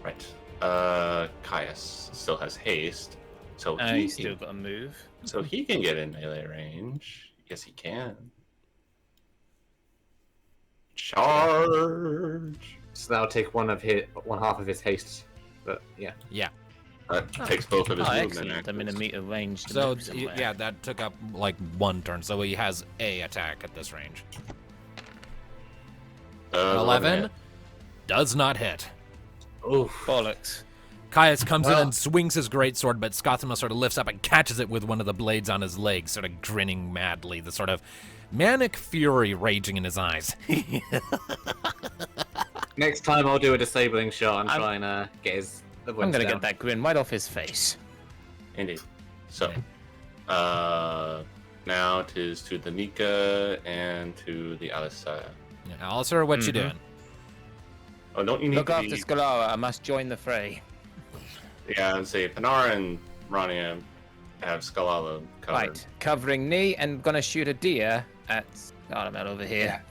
Right. Caius still has haste, so He's still got to move. he can get in melee range. Yes, he can. Charge. So that'll take one half of his haste. But yeah. Yeah. Takes both of his movement. Excellent. I'm in a actions. meter range to So, move somewhere. yeah, that took up like one turn, so he has a attack at this range. 11 does not hit. Oof. Bollocks. Caius comes in Well- and swings his greatsword, but Skothenmel sort of lifts up and catches it with one of the blades on his leg, sort of grinning madly, the sort of manic fury raging in his eyes. Next time I'll do a disabling shot and I'm- try and get his. I'm gonna get that grin right off his face. Indeed. So, now it is to the Nika and to the Alisaya. Yeah, Alistair, what you Mhm. doing? Oh, don't you need Look to after be... Sclala, I must join the fray. Yeah, I'd say Panara and Rania have Sclala covered. Right, covering knee and gonna shoot a deer at Skothenmel over here.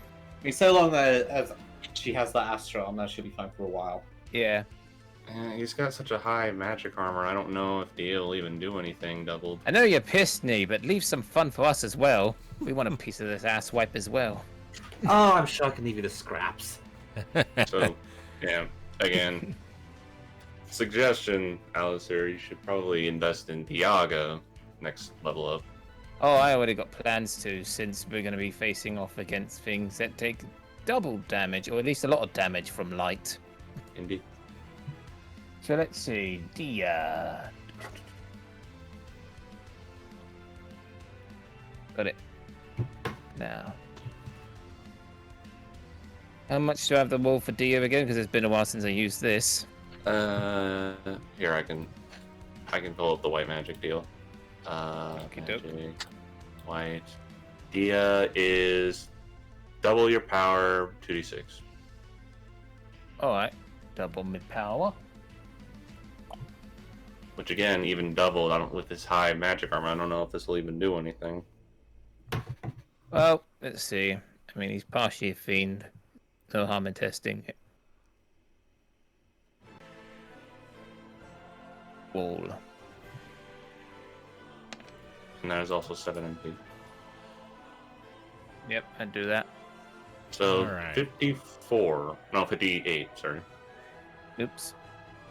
I mean, so long as she has that Astra on there, she'll be fine for a while. Yeah. He's got such a high magic armor, I don't know if Dia will even do anything doubled. I know you're pissed, knee, but leave some fun for us as well. We want a piece of this ass wipe as well. Oh, I'm sure I can leave you the scraps. So, yeah, again, suggestion, Alistair, you should probably invest in Diaga next level up. Oh, I already got plans to, since we're going to be facing off against things that take double damage, or at least a lot of damage from light. Indeed. So let's see, Dia. Got it. Now. How much do I have the wall for Dia again? Because it's been a while since I used this. Here I can pull up the white magic deal. Okey-doke. Magic, white. Dia is double your power, 2d6. Alright. Double mid power. Which again, even doubled, with this high magic armor, I don't know if this will even do anything. Well, let's see. I mean, he's partially a fiend. No harm in testing it. Wall. And that is also 7 MP. Yep, I'd do that. So, Alright. 54. No, 58, sorry. Oops.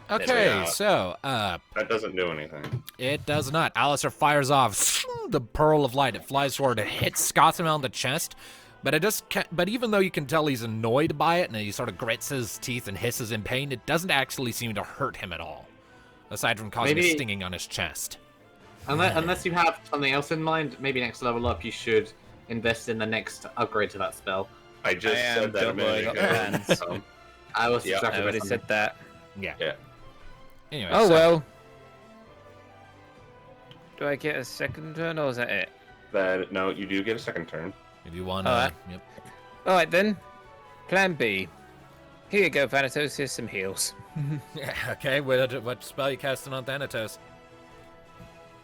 Okay, Yeah. so, That doesn't do anything. it does not. Alistair fires off the pearl of light. It flies forward. It hits Skothenmel in the chest, but but even though you can tell he's annoyed by it and he sort of grits his teeth and hisses in pain, it doesn't actually seem to hurt him at all, aside from causing a Maybe- stinging on his chest. Unless you have something else in mind, maybe next level up you should invest in the next upgrade to that spell. I just I am said that a minute double, ago. I got plans. I was Yeah. I distracted by already something. said that. Yeah. Yeah. Anyway, Oh so- well. Do I get a second turn or is that it? No, you do get a second turn. If you want Alright. yep. Alright then. Plan B. Here you go, Thanatos. Here's some heals. Okay, what spell you casting on Thanatos?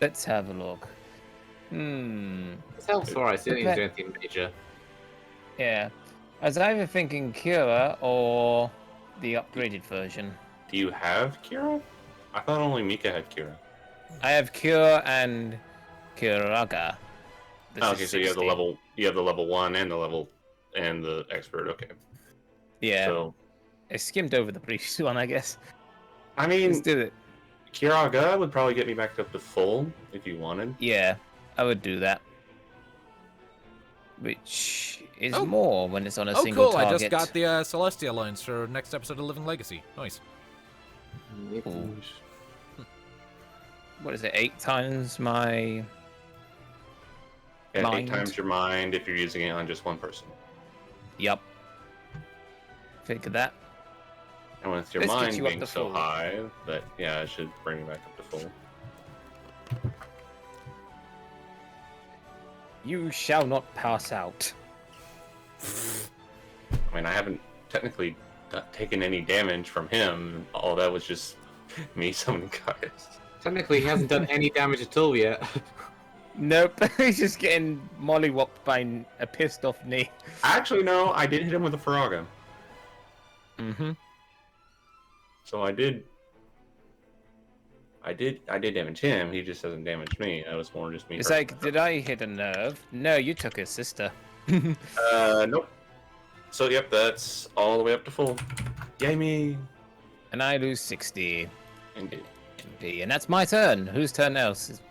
Let's have a look. It's helpful, alright, so you don't need to do anything major. Yeah. I was either thinking Cura or the upgraded version. Do you have Kira? I thought only Mika had Kira. I have Cure and Curaga. This Oh, is okay, so you have the 60. level 1 and the expert. Okay. Yeah. So I skimmed over the previous one, I guess. I Let's mean, do it. Kiraga would probably get me back up to full if you wanted. Yeah, I would do that. Which is Oh. more when it's on a Oh, single cool! target. I just got the Celestial Lines for next episode of Living Legacy. Nice. Ooh. What is it? 8 times my... Yeah, Mind. 8 times your mind if you're using it on just one person. Yup. Figure that. And with your Let's get mind you up being to so full. high, that yeah, it should bring you back up to full. You shall not pass out. I mean, I haven't technically taken any damage from him. All that was just me summoning guys. Technically, he hasn't done any damage at all yet. Nope, he's just getting mollywopped by a pissed off knee. Actually, no, I did hit him with a Faraga. Mm-hmm. So I did damage him. He just hasn't damaged me. That was more just me. It's hurting like, did I hit a nerve? No, you took his sister. him. Nope. So yep, that's all the way up to full. Yay me! And I lose 60 Indeed. MP. And that's my turn. Whose turn else?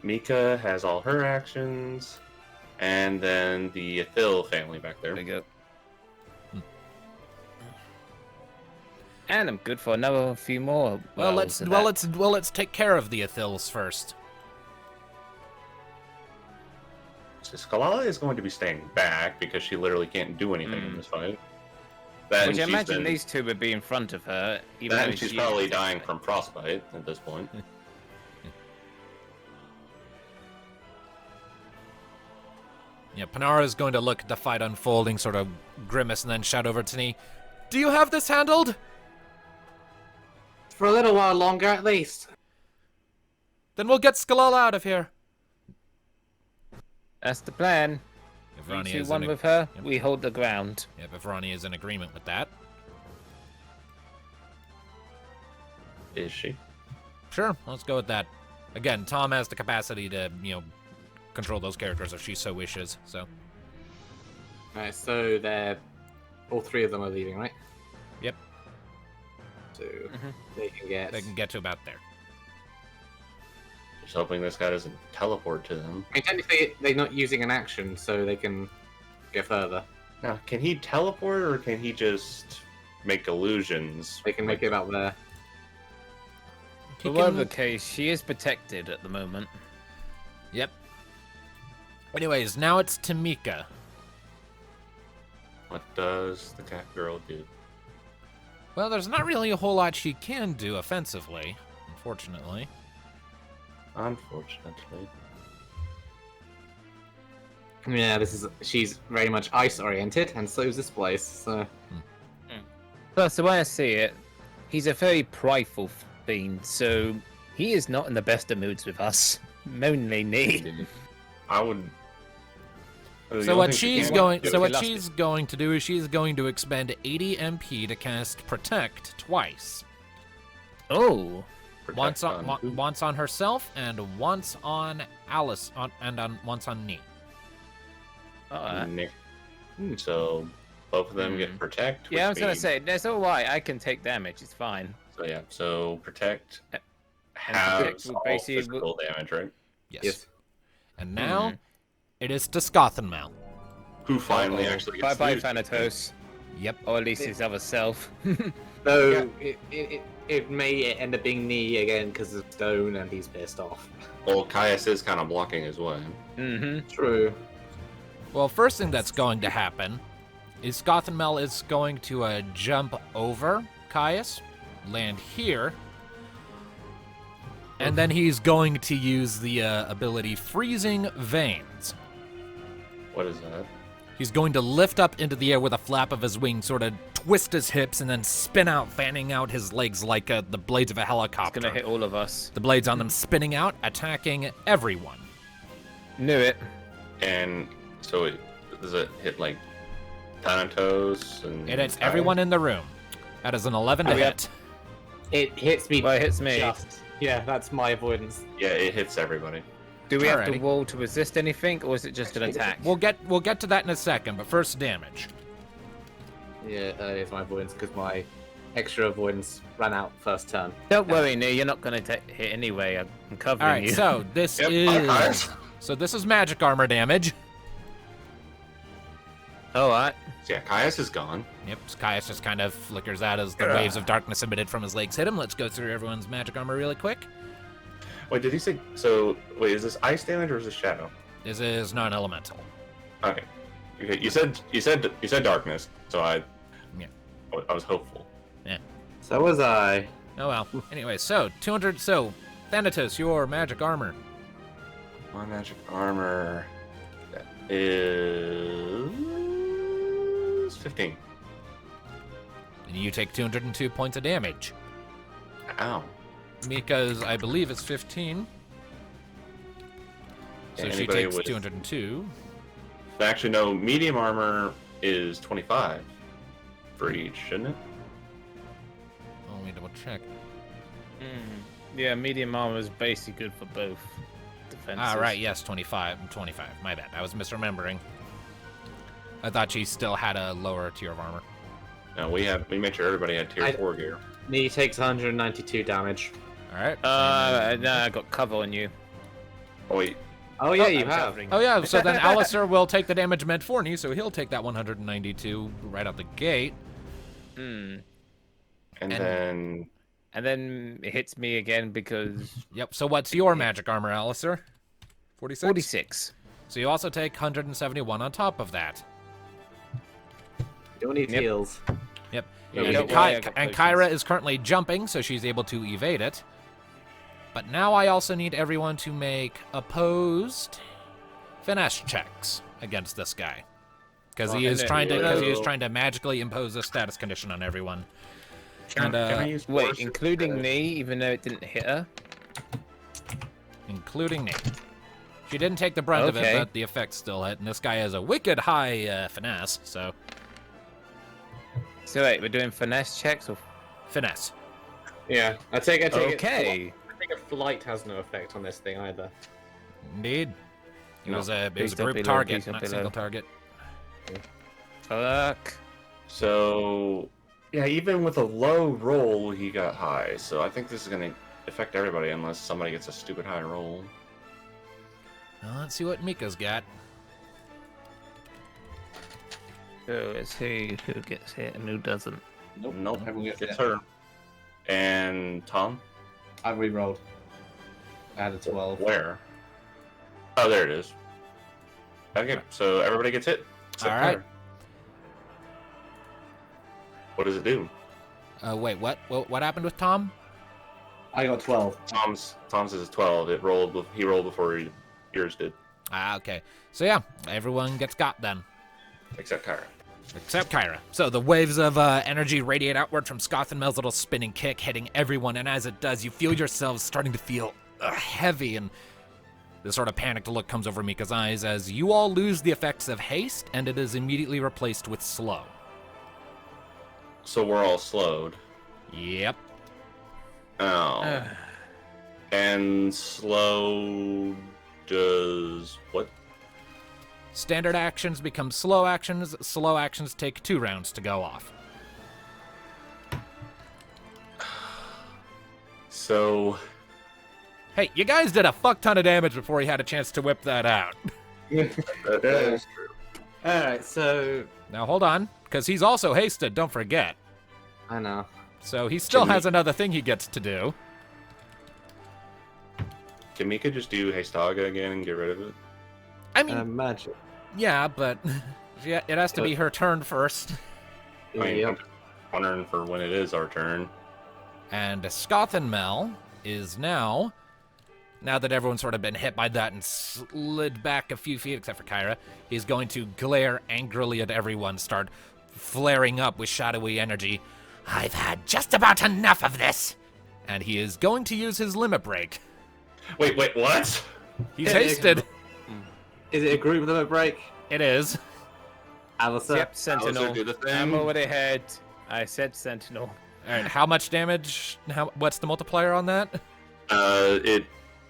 Mika has all her actions, and then the Athil family back there. There we go. And I'm good for another few more. Well, wells of that. let's take care of the Athils first. Sclala is going to be staying back because she literally can't do anything in this fight. That Which I and she's imagine been- these two would be in front of her, even that though and she's she probably is- dying from frostbite at this point. Yeah, Panara is going to look at the fight unfolding, sort of grimace, and then shout over to me, "Do you have this handled?" For a little while longer, at least. Then we'll get Sclala out of here. That's the plan. If You Ronnie two is one in with her, Yep. we hold the ground. Yep, if Ronnie is in agreement with that. Is she? Sure, let's go with that. Again, Tom has the capacity to, control those characters if she so wishes, so. Alright, so they're... all three of them are leaving, right? Yep, So they can get... they can get to about there. Just hoping this guy doesn't teleport to them. I mean, technically, they're not using an action, so they can get further. Now, can he teleport or can he just make illusions? They can make it about there. He But whatever the can- case, she is protected at the moment. Yep. Anyways, now it's Tamika. What does the cat girl do? Well, there's not really a whole lot she can do offensively, unfortunately. Unfortunately. Yeah, she's very much ice-oriented, and so is this place, so... Plus, the way I see it, he's a very prideful fiend, so he is not in the best of moods with us. Only me. I would. So what she's going to do is she's going to expend 80 MP to cast Protect twice. Oh. Once on herself and once on Alice once on Nee. Alright. So both of them get protect. Yeah, I was which gonna means- say, that's alright, I can take damage, it's fine. So yeah, so protect Protect has will all basically- physical damage, right? Yes. And now it is to Skothenmel. Who finally actually gets Bye-bye, used. Thanatos. Yep. Or at least his other self. Though, it may end up being knee again because of stone, and he's pissed off. Well, Caius is kind of blocking his way. Mm-hmm. True. Well, first thing that's going to happen is Skothenmel is going to jump over Caius, land here, and then he's going to use the ability Freezing Veins. What is that? He's going to lift up into the air with a flap of his wing, sort of twist his hips, and then spin out, fanning out his legs like the blades of a helicopter. Gonna hit all of us. The blades on them spinning out, attacking everyone. Knew it. And so does it hit like Thanatos and It hits Caius? everyone in the room. That is an 11 to Oh, yeah. hit. It hits me. Well, it hits me. Yeah, that's my avoidance. Yeah, it hits everybody. Do we have Alrighty. to roll to resist anything, or is it just an attack? We'll get to that in a second, but first damage. Yeah, it's my avoidance because my extra avoidance ran out first turn. Don't worry, Nee, you're not gonna hit anyway. I'm covering All right, you. so this Yep, is Caius. this is magic armor damage. Alright. So yeah, Caius is gone. Yep, Caius just kind of flickers out as the waves of darkness emitted from his legs hit him. Let's go through everyone's magic armor really quick. Wait, did he say? So wait, is this ice damage or is this shadow? This is non-elemental. Okay. Okay. You said darkness, so I was hopeful. So was I. Oh well. Anyway, so 200. So Thanatos, your magic armor. My magic armor is 15. And you take 202 points of damage. Ow. Mika's, I believe, is 15. So Yeah, she anybody takes with- 202. Actually, no. Medium armor is 25 for each, shouldn't it? Oh, let me double check. Yeah, medium armor is basically good for both defenses. Ah, right, yes, 25. 25. My bad. I was misremembering. I thought she still had a lower tier of armor. No, we made sure everybody had tier 4 gear. Knee takes 192 damage. All right. No, I got cover on you. Oh wait, Oh yeah, you I'm have. covering Oh you. yeah, so then Alistair will take the damage meant for me, so he'll take that 192 right out the gate. and And- then And then it hits me again because Yep. So what's your magic armor, Alistair? 46. 46. So you also take 171 on top of that. Don't need Yep. heals. Yep. Yeah, And, don't worry, I got and potions. Kyra is currently jumping, so she's able to evade it. But now I also need everyone to make opposed finesse checks against this guy. Because he Well, is and trying to then- because he is trying to magically impose a status condition on everyone. Can I use Wait, force including instead? me, even though it didn't hit her? Including me. She didn't take the brunt of it, Okay. but the effect still hit. And this guy has a wicked high finesse, so So wait, we're doing finesse checks or... finesse. Yeah, I take it. Okay. I think a flight has no effect on this thing either. Indeed. It No, was a please don't group be low, target, please don't not be single low. target. Fuck. So, yeah, even with a low roll, he got high. So I think this is going to affect everybody unless somebody gets a stupid high roll. Well, let's see what Mika's got. So it's who gets hit and who doesn't. Nope, everyone gets it's hit. her. And Tom? I re-rolled. I had a 12. Where? Oh, there it is. Okay, so everybody gets hit. except All right. her. What does it do? Wait, what happened with Tom? I got 12. Tom's is 12. He rolled before yours did, Ah, okay. So yeah, everyone gets got then. except Kyra. Except Kyra. So the waves of energy radiate outward from Skothenmel's little spinning kick, hitting everyone, and as it does, you feel yourselves starting to feel heavy, and this sort of panicked look comes over Mika's eyes as you all lose the effects of haste, and it is immediately replaced with slow. So we're all slowed. Yep. Oh. And slow does what? Standard actions become slow actions. Slow actions take 2 rounds to go off. So Hey, you guys did a fuck ton of damage before he had a chance to whip that out. that is true. Alright, so... Now hold on, because he's also hasted, don't forget. I know. So he still Can we- has another thing he gets to do. Can Mika just do Hastaga again and get rid of it? I mean, Magic. yeah, but yeah, it has to be her turn first. I mean, I'm Yep. just wondering for when it is our turn. And Skothenmel is now that everyone's sort of been hit by that and slid back a few feet, except for Kyra, he's going to glare angrily at everyone, start flaring up with shadowy energy. I've had just about enough of this! And he is going to use his limit break. Wait, what? He's Yeah, hasted. Is it a group limit break? It is. Alistair? Yep, Sentinel. do the thing. I'm already ahead. I said Sentinel. All right, how much damage? What's the multiplier on that? It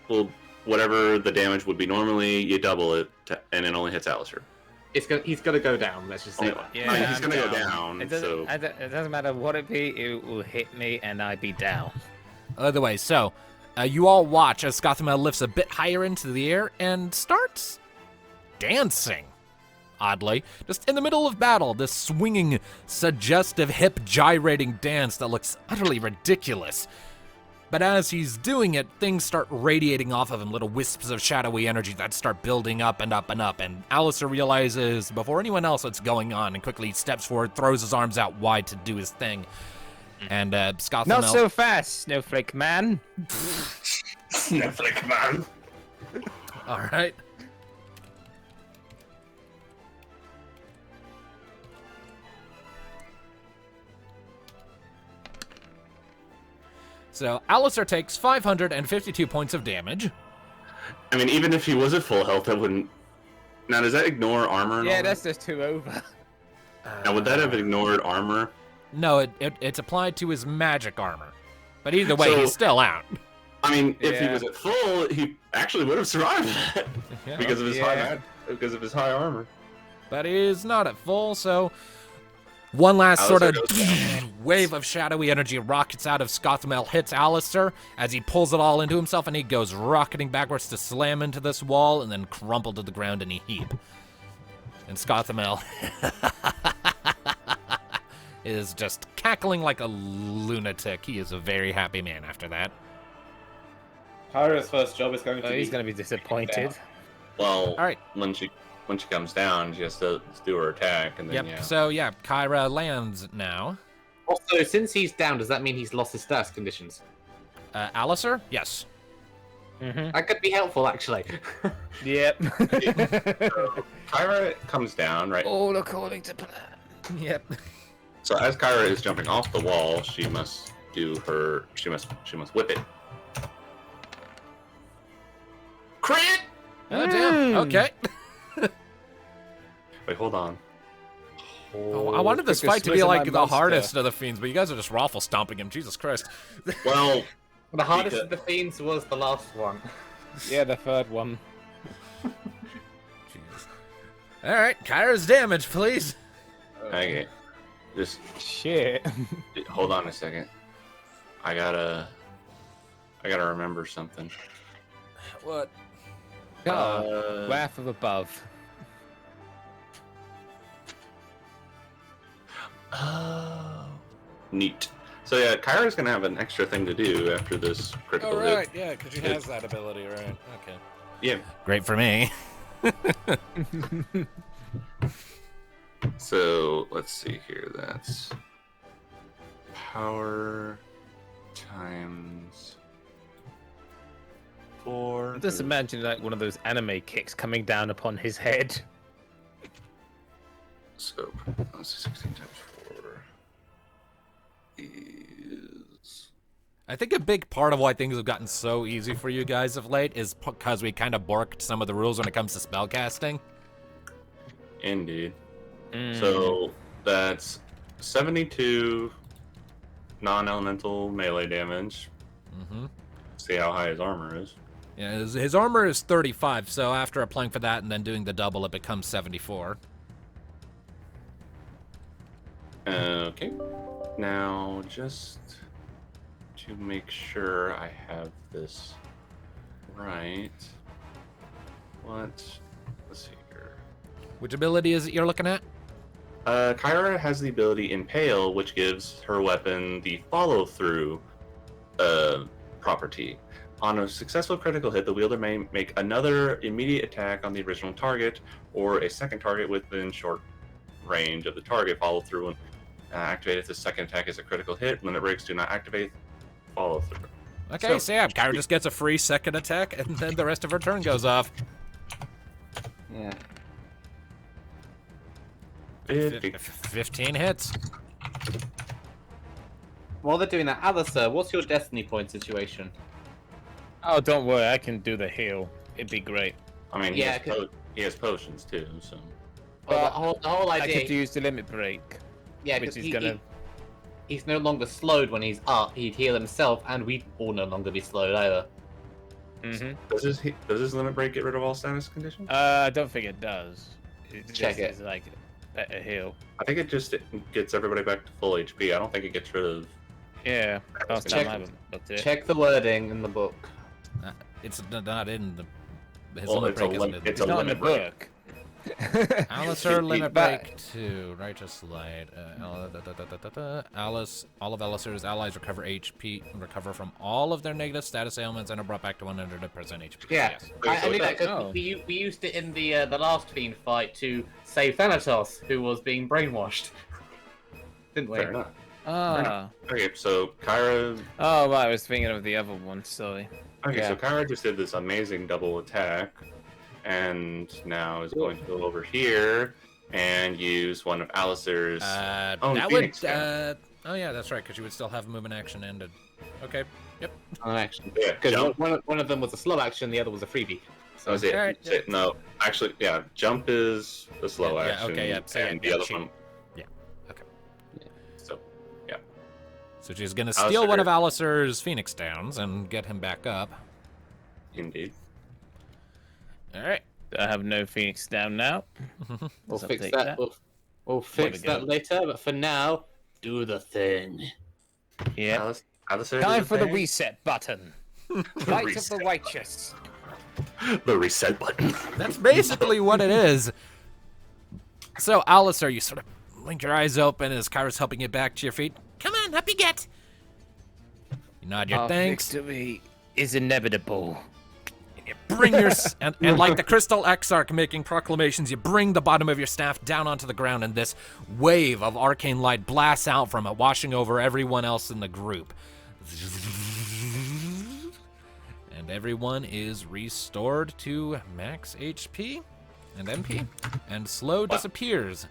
will whatever the damage would be normally, you double it, and it only hits Alistair. He's gonna go down, let's just say Only- that. I mean, he's I'm gonna go down. It So doesn't matter what it be, it will hit me and I'd be down. Other way, so you all watch as Skothenmel lifts a bit higher into the air and starts dancing. Oddly, just in the middle of battle, this swinging, suggestive, hip gyrating dance that looks utterly ridiculous. But as he's doing it, things start radiating off of him, little wisps of shadowy energy that start building up and up and up. And Alistair realizes before anyone else what's going on and quickly steps forward, throws his arms out wide to do his thing. And Skothenmel... Not so fast, Snowflake Man. Snowflake man. All right. So Alistair takes 552 points of damage. I mean, even if he was at full health, that wouldn't. Now, does that ignore armor? And Yeah, all that's just 2 over. Now, would that have ignored armor? No, it's applied to his magic armor. But either way, So- he's still out. I mean, if he Yeah. was at full, he actually would have survived that Yeah. because of his high armor. But he's not at full, so one last sort of Alistair goes down. wave of shadowy energy rockets out of Skothenmel, hits Alistair as he pulls it all into himself, and he goes rocketing backwards to slam into this wall and then crumple to the ground in a heap. And Skothenmel is just cackling like a lunatic. He is a very happy man after that. Kyra's first job is going to Oh, be... he's going to be disappointed. Well, All right. when she comes down, she has to do her attack, and then Yep. So yeah, Kyra lands now. Also, since he's down, does that mean he's lost his status conditions? Alistair? Yes. That could be helpful, actually. Yep. So Kyra comes down, right? All according to plan. Yep. So as Kyra is jumping off the wall, she must do her. She must whip it. Crit! Oh damn. Okay. Wait, hold on. Oh, I wanted this quickest fight to be switch of like my the monster. hardest of the fiends, but you guys are just raffle stomping him. Jesus Christ. Well, The hardest Because- of the fiends was the last one. Yeah, the third one. Jesus. All right, Kyra's damage, please. okay, just Shit. hold on a second. I gotta remember something. What? Wrath of above. Oh, neat. So yeah, Kyra's gonna have an extra thing to do after this critical Oh, hit. right, yeah, because she has that ability, right? Okay. Yeah. Great for me. So let's see here. That's power times 4. Just imagine like one of those anime kicks coming down upon his head. So let's see, 16 times 4 is. I think a big part of why things have gotten so easy for you guys of late is because we kind of borked some of the rules when it comes to spellcasting. Indeed. So that's 72 non-elemental melee damage. Mm-hmm. See how high his armor is. Yeah, his armor is 35, so after applying for that and then doing the double, it becomes 74. Okay. Now, just to make sure I have this right. Let's see here. Which ability is it you're looking at? Kyra has the ability Impale, which gives her weapon the follow-through property. On a successful critical hit, the wielder may make another immediate attack on the original target, or a second target within short range of the target follow through and activate if the second attack is a critical hit. Limit breaks do not activate follow through. Okay, so yeah, Kyra just gets a free second attack, and then the rest of her turn goes off. Yeah. 50. 15 hits. While they're doing that, Alistair, what's your destiny point situation? Oh, don't worry, I can do the heal. It'd be great. I mean, Yeah, he has potions too, so. Well, the whole I idea. could use the limit break, Yeah, which because is gonna. he's no longer slowed when he's up. He'd heal himself, and we'd all no longer be slowed either. Does his limit break get rid of all status conditions? I don't think it does. It Check just it. is like better heal. I think it just gets everybody back to full HP. I don't think it gets rid of. Yeah, last Check- time I haven't looked at it. Check the wording in the book. It's not in the. His Well, limit it's a break isn't lim- in it's the- a Not in the limit break. book. Alistair limit But- break 2, Righteous Light. Alice, all of Alistair's allies recover HP, recover from all of their negative status ailments, and are brought back to 100% HP. Yeah, Yes. I knew that because Oh. we used it in the last fiend fight to save Thanatos, who was being brainwashed. Didn't we? Fair enough. Ah. Okay, so Kyra. Oh, right, I was thinking of the other one, sorry. Okay, Yeah. so Kyra just did this amazing double attack, and now is going to go over here and use one of Alistair's. own That Phoenix would. down. Oh yeah, that's right, because you would still have movement action ended. Okay. Yep. Action. Yeah, Because jump. one of them was a slow action, the other was a freebie. That was it. Alright, That's it. No, actually, yeah, jump is the slow Yeah, action. okay, yeah, so yeah, and yeah, the other she- one. yeah, okay. So, So she's gonna steal one of Alistair's Phoenix Downs and get him back up. indeed. All right. I have no Phoenix down now. We'll So fix take that. that. We'll fix we go. that later, but for now, do the thing. Yeah. Alistair Time does for the thing. reset button. Light of the righteous. The reset button. That's basically what it is. So, Alistair, you sort of blink your eyes open as Kyra's helping you back to your feet. Come on, up you get. You nod your Our thanks. victory is inevitable. You bring your and like the Crystal Exarch making proclamations, you bring the bottom of your staff down onto the ground, and this wave of arcane light blasts out from it, washing over everyone else in the group. And everyone is restored to max HP and MP, and slow disappears.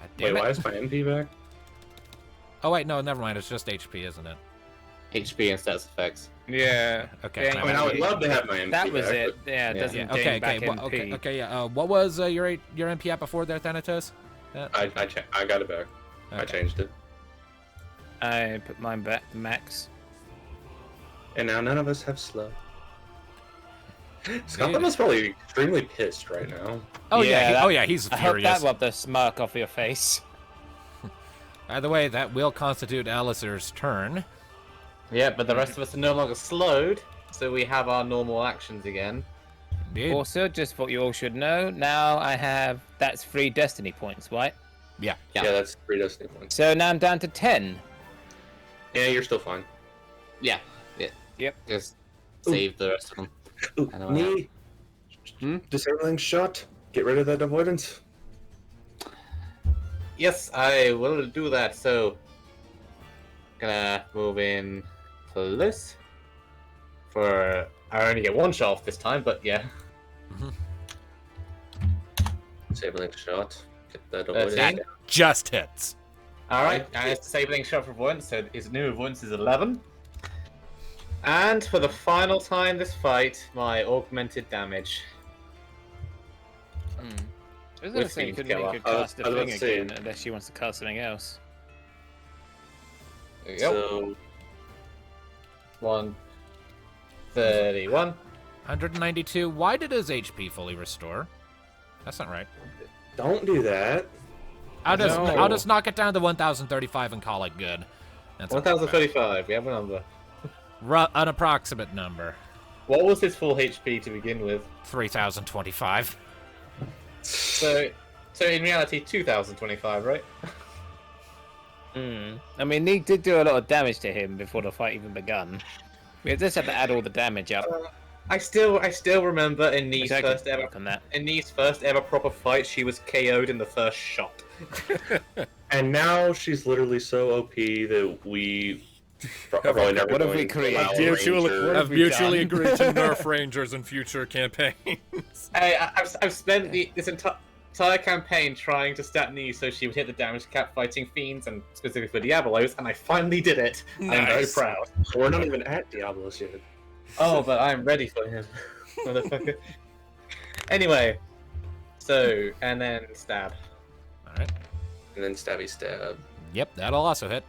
God damn Wait, it. why is my MP back? Oh wait, no, never mind. It's just HP, isn't it? HP and stats effects. Yeah. Okay. Yeah, I mean, I would love to have my MP That was back, it. Yeah, it Yeah. doesn't Okay. gain back Okay. MP. Yeah. What was your MP at before there, Thanatos? I got it back. I Okay. changed it. I put mine back to max. And now none of us have slow. Skothenmel's probably extremely pissed right now. Oh Yeah, yeah. that- He's I hope furious. that rubbed the smirk off your face. By the way, that will constitute Alistair's turn. Yeah, but the rest of us are no longer slowed, so we have our normal actions again. Indeed. Also, just what you all should know, now I have, that's 3 destiny points, right? Yeah. Yeah. Yeah, that's 3 destiny points. So now I'm down to 10. Yeah, you're still fine. Yeah. Yep. Just save the rest of them. Ooh, I know knee. Disabling shot. Get rid of that avoidance. Yes, I will do that. So, gonna move in close. For I only get 1 shot off this time, but yeah. Disabling shot. Get that 13. avoidance. Just hits. All right, and it's disabling shot for avoidance, so his new avoidance is 11. And for the final time this fight, my augmented damage. I was With gonna say, Fiend couldn't Killer. make a I was cast a about thing to say- again, unless she wants to cast something else. There you go. So 131. 192. Why did his HP fully restore? That's not right. don't do that. I'll just No. knock it down to 1,035 and call it good. That's 1035, we have a number. an approximate number. What was his full HP to begin with? 3,025. So in reality, 2025, right? I mean, Neek did do a lot of damage to him before the fight even begun. We just had to add all the damage up. I still remember in Nee's Which I could first ever work on that. proper fight, she was KO'd in the first shot. And now she's literally so OP that we probably never What have going we to created? allow Mutual- Ranger- what have Have we mutually done? agreed to nerf Rangers in future campaigns. I've spent this entire campaign trying to stat Nee so she would hit the damage cap fighting fiends and specifically for Diabolos, and I finally did it. I'm very Nice. proud. We're not even at Diablos yet. Oh, but I'm ready for him, motherfucker. Anyway, so and then stab. All right. And then stabby stab. Yep, that'll also hit.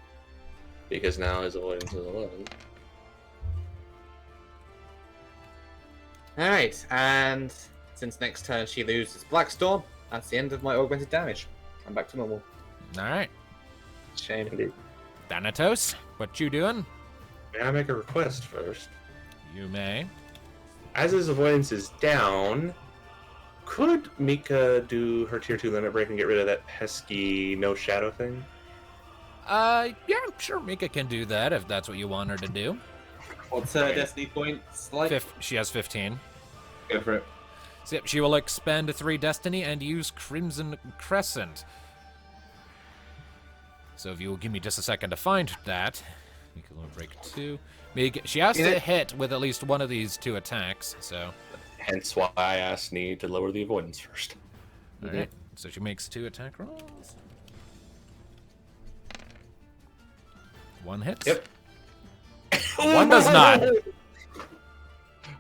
Because now his avoidance is 11. All right, and since next turn she loses Black Storm, that's the end of my augmented damage. I'm back to normal. All right. Shame. Indeed. Thanatos, what you doing? May I make a request first? You may. As his avoidance is down, could Mika do her tier 2 limit break and get rid of that pesky no shadow thing? Yeah, sure, Mika can do that if that's what you want her to do. What's her destiny points like? She has 15. Go for it. So, yep, she will expend 3 destiny and use Crimson Crescent. So if you will give me just a second to find that. Mika will break 2. She has to hit with at least one of these 2 attacks, so... Hence why I asked Nee to lower the avoidance first. Alright, so she makes 2 attack rolls. 1 hits. Yep. 1 does not.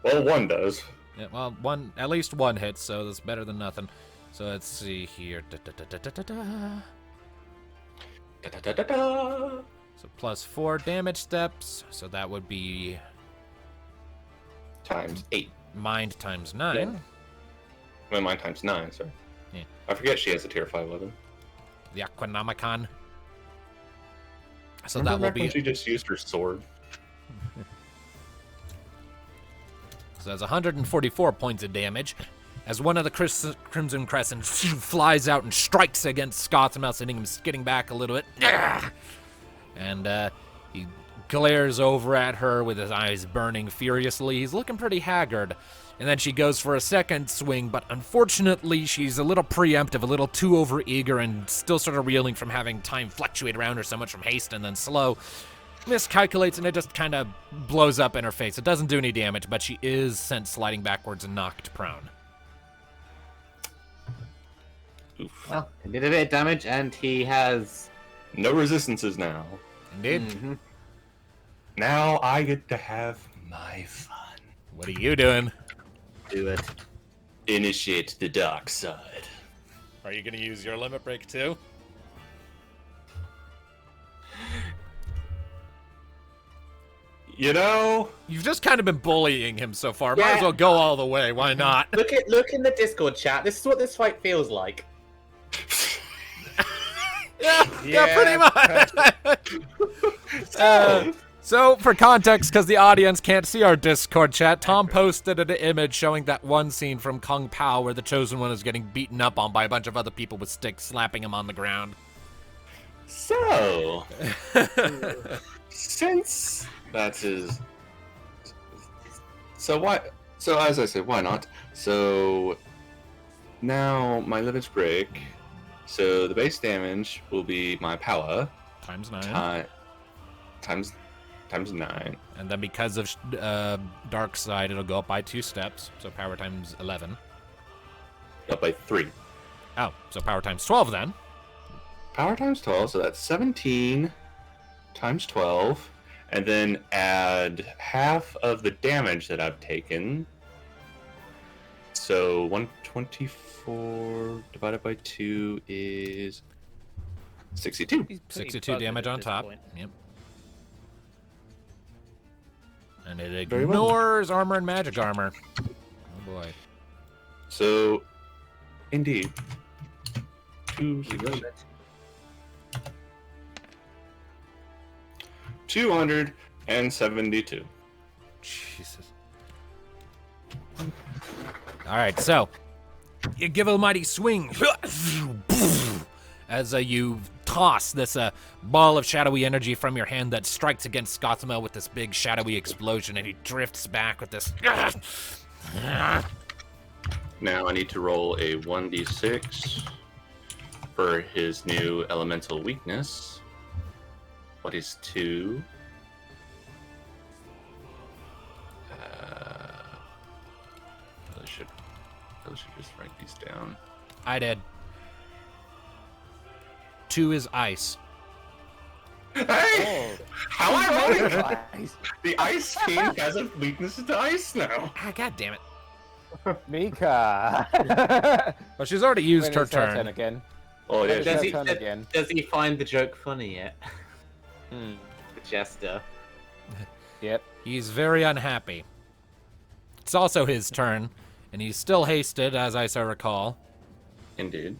Well, 1 does. Yeah, well, at least 1 hits, so that's better than nothing. So let's see here. Da-da-da-da-da. So plus 4 damage steps, so that would be Times 8. mind times 9. Yeah. I mean, mine times 9, sorry. Yeah. I forget she has a tier 5 weapon. The Aquanomicon. So Remember that will back when be... she just used her sword. So that's 144 points of damage. As one of the Crimson Crescent flies out and strikes against Skothenmel, sending him skidding back a little bit. And he glares over at her with his eyes burning furiously. He's looking pretty haggard. And then she goes for a second swing, but unfortunately she's a little preemptive, a little too overeager, and still sort of reeling from having time fluctuate around her so much from haste and then slow. Miscalculates, and it just kind of blows up in her face. It doesn't do any damage, but she is sent sliding backwards and knocked prone. Oof. Well, he did a bit of damage, and he has... No resistances now. Indeed. Mm-hmm. Now I get to have my fun. What are you doing? Do it. Initiate the dark side. Are you going to use your limit break too? You know, You've just kind of been bullying him so far. Might Yeah. as well go all the way. Why not? Look in the Discord chat. This is what this fight feels like. Yeah, pretty much. So, for context, because the audience can't see our Discord chat, Tom posted an image showing that one scene from Kung Pao where the Chosen One is getting beaten up on by a bunch of other people with sticks slapping him on the ground. so since that's his, so why? So as I said, why not? So now my limits break. So the base damage will be my power Times 9. times 9. And then because of Dark Side, it'll go up by 2 steps. So power times 11. Up by 3. Oh, so power times 12 then. Power times 12, so that's 17 times 12, and then add half of the damage that I've taken. So 124 divided by 2 is 62. He's pretty 62 buzzed damage at on this top. point. Yep. And it Very well. ignores armor and magic armor. Oh boy. So, indeed, 272. Jesus. All right, so you give a mighty swing as you toss this ball of shadowy energy from your hand that strikes against Skothenmel with this big shadowy explosion, and he drifts back with this. Now I need to roll a 1d6 for his new elemental weakness. What is 2? I should just write these down. I did. 2 is ice. Hey! How ironic! Nice. The Ice King has a weakness to ice now. Ah, God damn it. Mika. Well, she's already used her When it's her turn. again. Oh, yeah. Does Does he- he, turn does, again. does he find the joke funny yet? Hmm. The jester. Yep. He's very unhappy. It's also his turn, and he's still hasted, as I so recall. Indeed.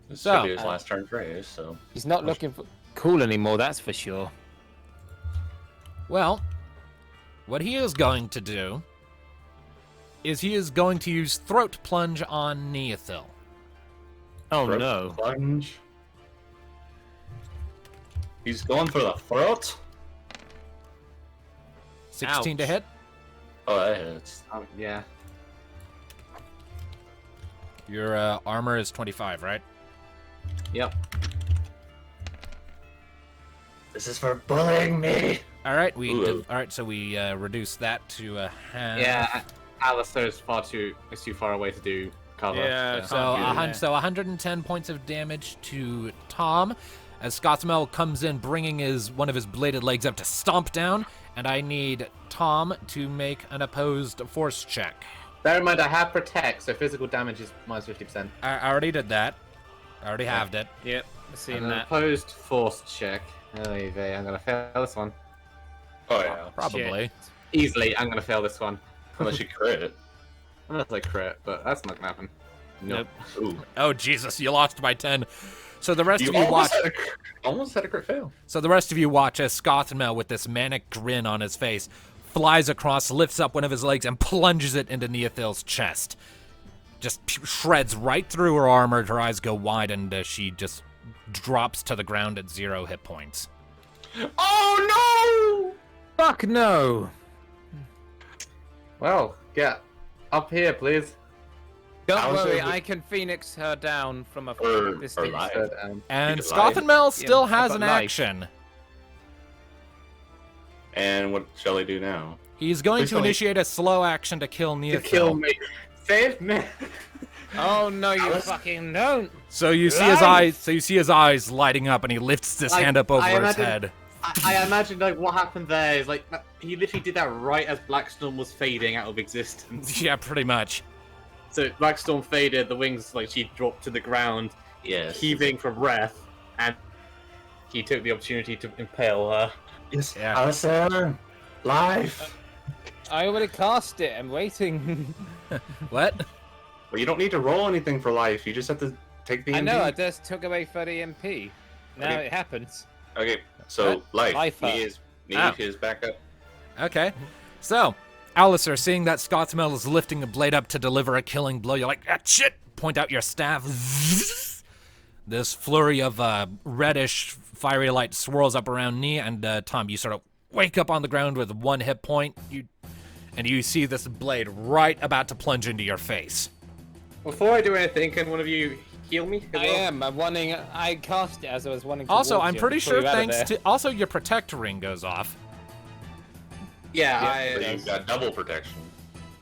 This So- should be his last turn phrase, so. He's not looking for cool anymore, that's for sure. Well, what he is going to do is he is going to use Throat Plunge on Neothil. Oh Throat no. Plunge. He's going for the throat? 16 to Ouch. hit. Oh, that hits. Yeah. Your armor is 25, right? Yep. This is for bullying me! All right, Ooh. all right, so we reduce that to a half. Yeah, Alistair is too far away to do cover. Yeah, So, Can't do that. so 110 points of damage to Tom, as Skothenmel comes in, bringing one of his bladed legs up to stomp down, and I need Tom to make an opposed force check. Bear in mind, I have protect, so physical damage is minus 50%. I already did that. I already halved it. Yep. Seeing And an that. opposed force check. Oy vey, I'm gonna fail this one. Oh, yeah. Probably. Easily, I'm gonna fail this one. Unless you crit. Unless I crit, but that's not gonna happen. Nope. Ooh. Oh Jesus, you lost by 10. So the rest You of you watch. almost had a crit fail. So the rest of you watch as Skothenmel, with this manic grin on his face, flies across, lifts up one of his legs, and plunges it into Neothil's chest. Just shreds right through her armor. Her eyes go wide, and she just drops to the ground at 0 hit points. Oh Fuck no! Well, get up here, please. Don't How's worry, it- I can phoenix her down from a Or distance. live. And Because life- Skothenmel still Yeah, has but an life. action. no! And what shall he do now? He's going Please to don't- initiate a slow action to kill To Neothil. kill me. Save me. Oh no, you Alice? fucking don't! So you see his Life! eyes. So you see his eyes lighting up, and he lifts his hand up over I his imagine- head. I imagine like what happened there is like he literally did that right as Blackstorm was fading out of existence. Yeah, pretty much. So Blackstorm faded, the wings like she dropped to the ground, Yes. heaving for breath, and he took the opportunity to impale her. Yes. Yeah. Alistair. Life. I already cast it. I'm waiting. What? Well, you don't need to roll anything for life. You just have to take the. I know. I MP. just took away 30 MP. Now Okay. it happens. Okay. So life. Life up. Need Ow. his backup. Okay. So, Alistair, seeing that Skothenmel is lifting a blade up to deliver a killing blow, you're like, ah, shit! Point out your staff. This flurry of reddish fiery light swirls up around knee, and Tom, you sort of wake up on the ground with 1 hit point. And you see this blade right about to plunge into your face. Before I do anything, can one of you heal me? as I well? am. I'm wanting. I cast it as I was wanting to. Also, walk I'm you pretty and pull sure you out of thanks there. to also your protect ring goes off. Yeah, So you've got double protection.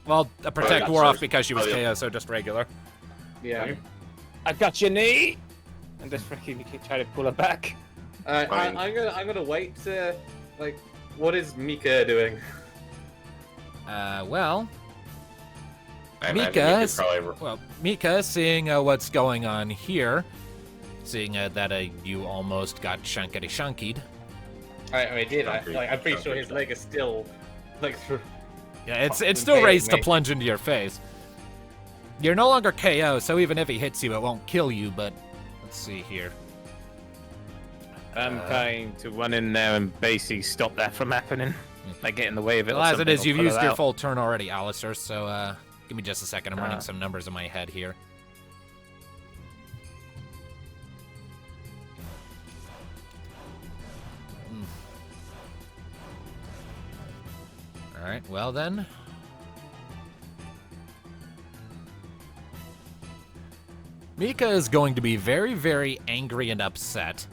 Well, a protect yeah, wore so- off because she was oh, yeah. KO, so just regular. yeah. Okay. I got your knee. And just freaking keep trying to pull her back. Fine. I'm gonna wait to like. What is Mika doing? Well, I imagine Mika you could is- probably. Well, Mika, seeing what's going on here, seeing that you almost got shankied. I did. Concrete, I'm pretty sure concrete his stuff. leg is still like. Yeah, it's Fucking still pain raised to me. plunge into your face. You're no longer KO, so even if he hits you, it won't kill you. But let's see here. I'm trying to run in there and basically stop that from happening. Like get in the way of it. Well, or as it something, is, or you've pull her used your out. full turn already, Alistair. So give me just a second. I'm running Ah. some numbers in my head here. All right. Well then. Mika is going to be very, very angry and upset.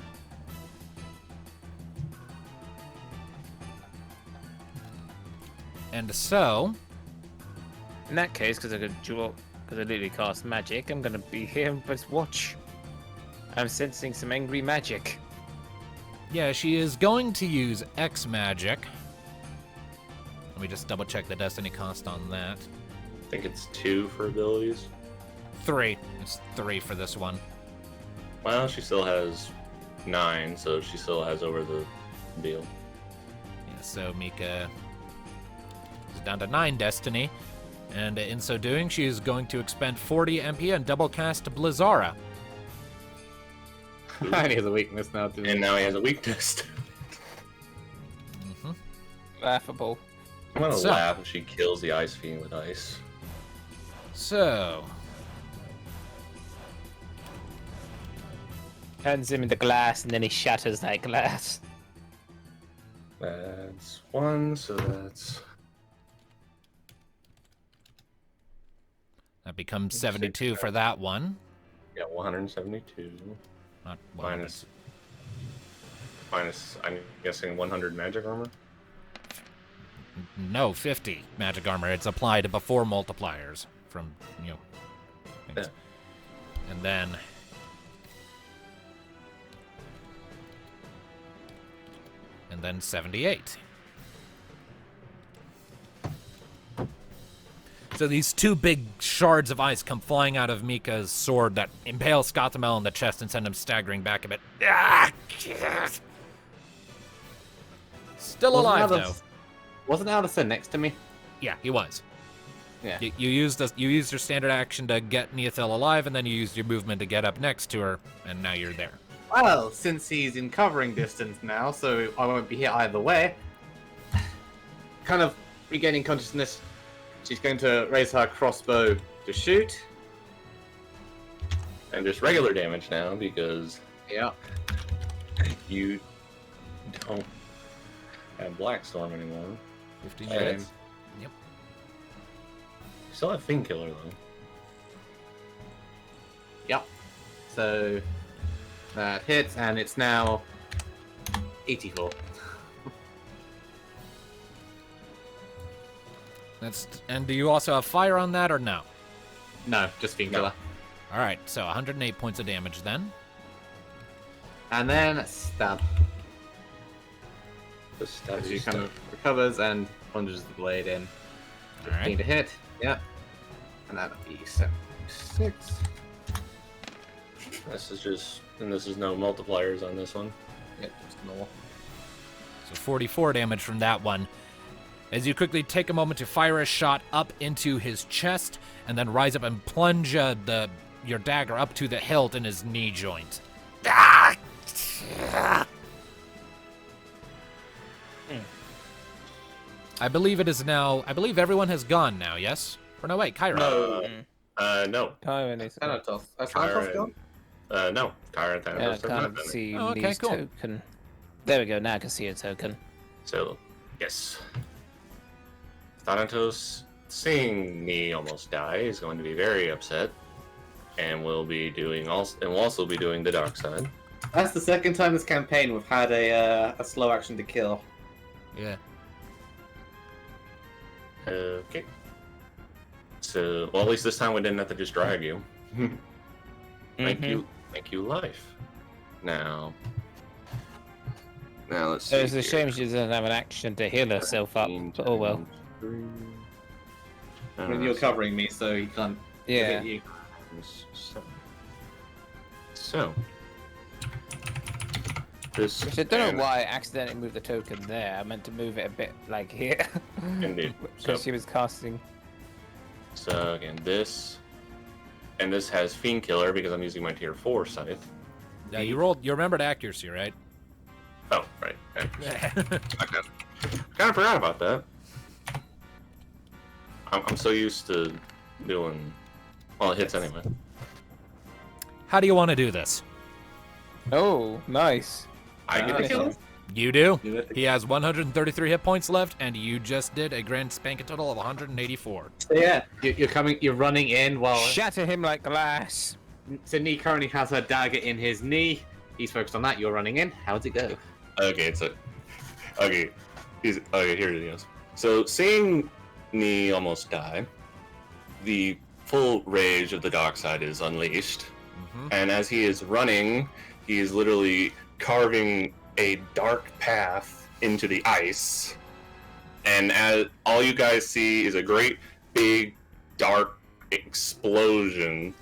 And so, In that case, because I literally cast magic, I'm gonna be here and just watch. I'm sensing some angry magic. yeah, she is going to use X magic. Let me just double check the destiny cost on that. I think it's 2 for abilities. 3. It's 3 for this one. Well, she still has 9, so she still has over the deal. Yeah, so Mika is down to 9 destiny. And in so doing, she is going to expend 40 MP and double cast Blizzara. And he has a weakness now too. And now he has a weakness. hmm Laughable. I'm gonna So- laugh if she kills the ice fiend with ice. So, Turns him into glass and then he shatters that glass. That's 1, so that's that becomes 72 for that one. 172 Not minus. I'm guessing 100 magic armor. No, 50 magic armor. It's applied before multipliers from, things. And then 78. So these 2 big shards of ice come flying out of Mika's sword that impale Skothenmel in the chest and send him staggering back a bit. Ah, yes. Still alive, though. Wasn't Alistair next to me? Yeah, he was. Yeah. You used your standard action to get Neothil alive, and then you used your movement to get up next to her, and now you're there. Well, since he's in covering distance now, so I won't be here either way. Kind of regaining consciousness, she's going to raise her crossbow to shoot. And just regular damage now because Yeah. you Don't have Black Storm anymore. 15 Same. minutes. Yep. Still have Fiend Killer though. Yep. So that hits, and it's now 84. And do you also have fire on that or no? No, just Fiend No. Killer. All right, so 108 points of damage then. And then stab. Just As you kind of recovers and plunges the blade in. All right. 15 to hit. Yep. And that'll be 76. This is just, and this is no multipliers on this one. Yep, just normal. So 44 damage from that one. As you quickly take a moment to fire a shot up into his chest, and then rise up and plunge your dagger up to the hilt in his knee joint. Ah! I believe it is now. I believe everyone has gone now. Yes? Or no? Wait, Kyra. No. Kyron is. Thanatos. Thanatos Kyra gone? no. Kyra and Thanatos Yeah, I have not can't been. see Oh, okay, Lee's cool. token. There we go. Now I can see a token. So, yes. Thanatos, seeing me almost die, is going to be very upset, and will also be doing the dark side. That's the second time this campaign we've had a slow action to kill. Yeah. Okay. So, well, at least this time we didn't have to just drag you. Thank you, life. Now, let's see. It's a shame she doesn't have an action to heal herself up. 15 But oh well. times 3. I mean, you're covering me, so he can't Yeah. hit you. So, this. Which I don't know why I accidentally moved the token there. I meant to move it a bit like here. Indeed. Because she was casting. So again, this, and this has Fiend Killer because I'm using my tier 4 scythe. Yeah, you rolled. You remembered accuracy, right? Oh, right. I kind of forgot about that. I'm so used to doing. Well, it hits anyway. How do you want to do this? Oh, nice. I get to Nice. kill him. You do. You have to- He has 133 hit points left, and you just did a grand spanking total of 184. So yeah, you're running in while. Shatter him like glass. So Nee currently has her dagger in his knee. He's focused on that. You're running in. How'd it go? Okay, okay, here it is. So seeing me almost die, the full rage of the dark side is unleashed, and as he is running, he is literally carving a dark path into the ice, and as all you guys see is a great big dark explosion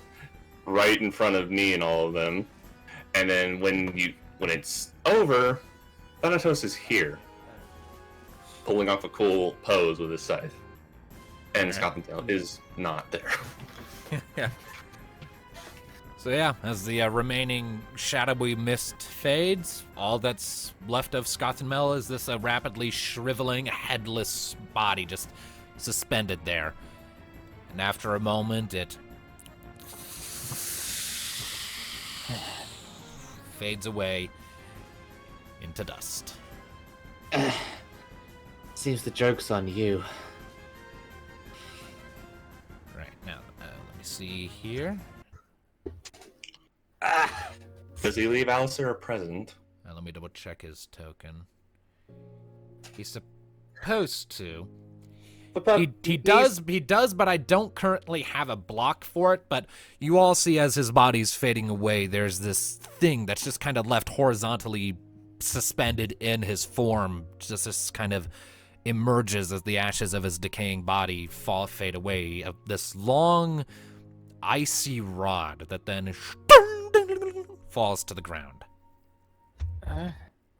right in front of me and all of them. And then when it's over, Thanatos is here, pulling off a cool pose with his scythe, and Skothenmel is not there. Yeah. So yeah, as the remaining shadowy mist fades, all that's left of Skothenmel is this rapidly shriveling, headless body just suspended there. And after a moment, it fades away into dust. Seems the joke's on you. Right, now, let me see here. Does he leave Alistair a present? Let me double check his token. He's supposed to. He does, but I don't currently have a block for it. But you all see as his body's fading away, there's this thing that's just kind of left horizontally suspended in his form. Just this kind of emerges as the ashes of his decaying body fade away. This long, icy rod that then falls to the ground.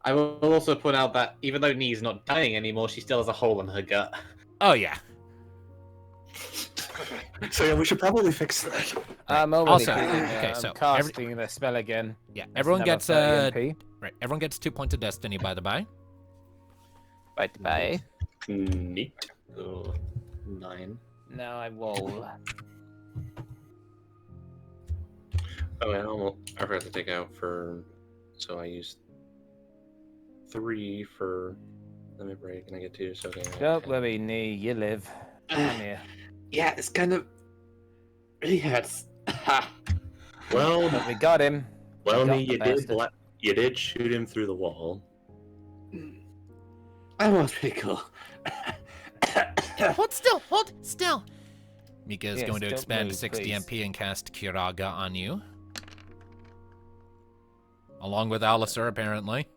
I will also point out that even though Nee's not dying anymore, she still has a hole in her gut. Oh yeah. So yeah, we should probably fix that. I'm already Also, casting, okay, I'm so casting the spell again. Yeah, That's everyone another gets 30 MP. right. Everyone gets 2 points of destiny. By the by. Bye. Neat. 9. Now I roll. Oh, I forgot to take out for. So I used 3 for limit break, and I get 2. So okay. Don't worry, Nee, you live. Come here. Yeah, it's kind of really hurts. Well, But we got him. well, got Nee, the you did. bastard. You did shoot him through the wall. That was pretty cool. Hold still, hold still. Mika is Yes, going to don't expand to move, 60 please. MP and cast Kiraga on you. Along with Alistair, apparently.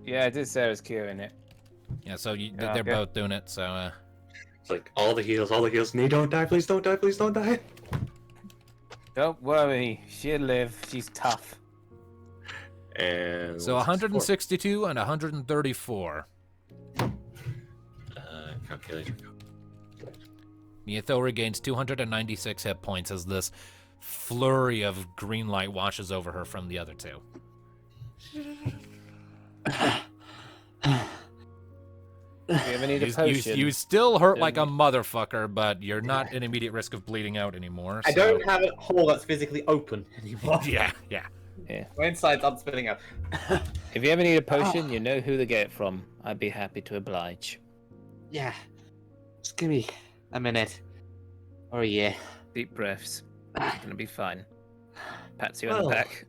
Yeah, I did say I was curing it. Yeah, so Yeah, they're okay. both doing it, so... It's like all the heals, all the heals. Nee, don't die, please don't die, please don't die. Don't worry, she'll live. She's tough. And So 162 and 134. Calculator. Miathil regains 296 hit points as this flurry of green light washes over her from the other two. Do you ever need a potion? You still hurt like a motherfucker, but you're not in immediate risk of bleeding out anymore. I so- don't have a hole that's physically open anymore. Yeah, yeah. My insides aren't spilling out. If you ever need a potion, you know who to get it from. I'd be happy to oblige. Yeah. Just give me a minute. Or a year. Deep breaths. You're gonna be fine. Pats you on Well. the back.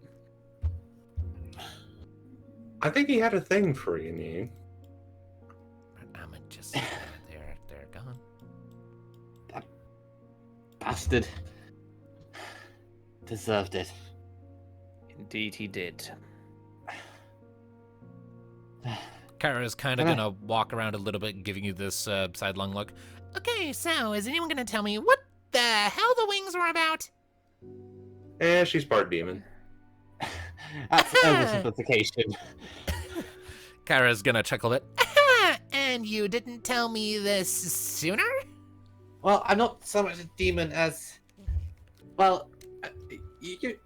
I think he had a thing for you, Nee. I'm just they're gone. Bastard. Deserved it. Indeed, he did. Kara's kind of gonna walk around a little bit, giving you this sidelong look. Okay, so is anyone gonna tell me what the hell the wings were about? She's part demon. That's oversimplification. Kara's gonna chuckle it. And you didn't tell me this sooner? Well, I'm not so much a demon as... Well,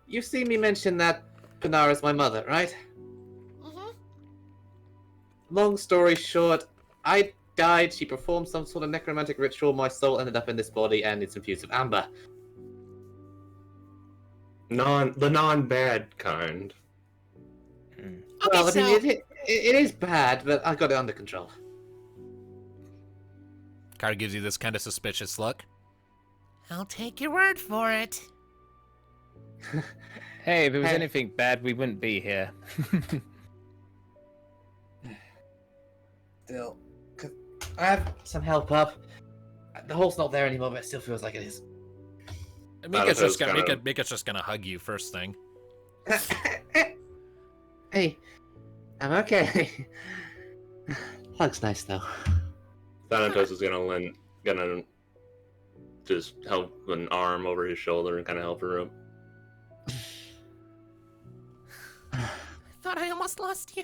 you've seen me mention that Panara's my mother, right? Mm-hmm. Long story short, I died, she performed some sort of necromantic ritual, my soul ended up in this body, and it's infused with amber. The non-bad kind. Okay, Well, I so mean, it is bad, but I got it under control. Kara gives you this kind of suspicious look. I'll take your word for it. Hey, if it was Hey. anything bad, we wouldn't be here. Still, 'cause I have some help up. The hole's not there anymore, but it still feels like it is. Mika's Those just gonna kind of- Mika's just gonna hug you first thing. Hey, I'm okay. Hug's nice though. Thanatos is gonna just help an arm over his shoulder and kind of help her up. I thought I almost lost you.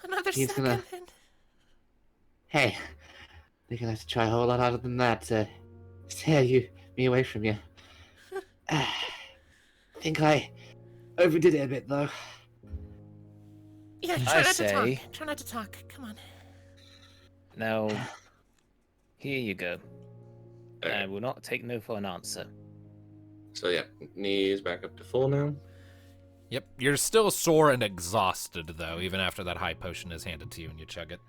Another He's second. gonna- Hey, you're gonna have to try a whole lot harder than that to tear me away from you. I think I overdid it a bit though. Yeah, I try not to say- talk. Try not to talk. Come on. Now, here you go. I Alright, will not take no for an answer. so yeah, knees back up to full now. Yep, you're still sore and exhausted though, even after that high potion is handed to you and you chug it.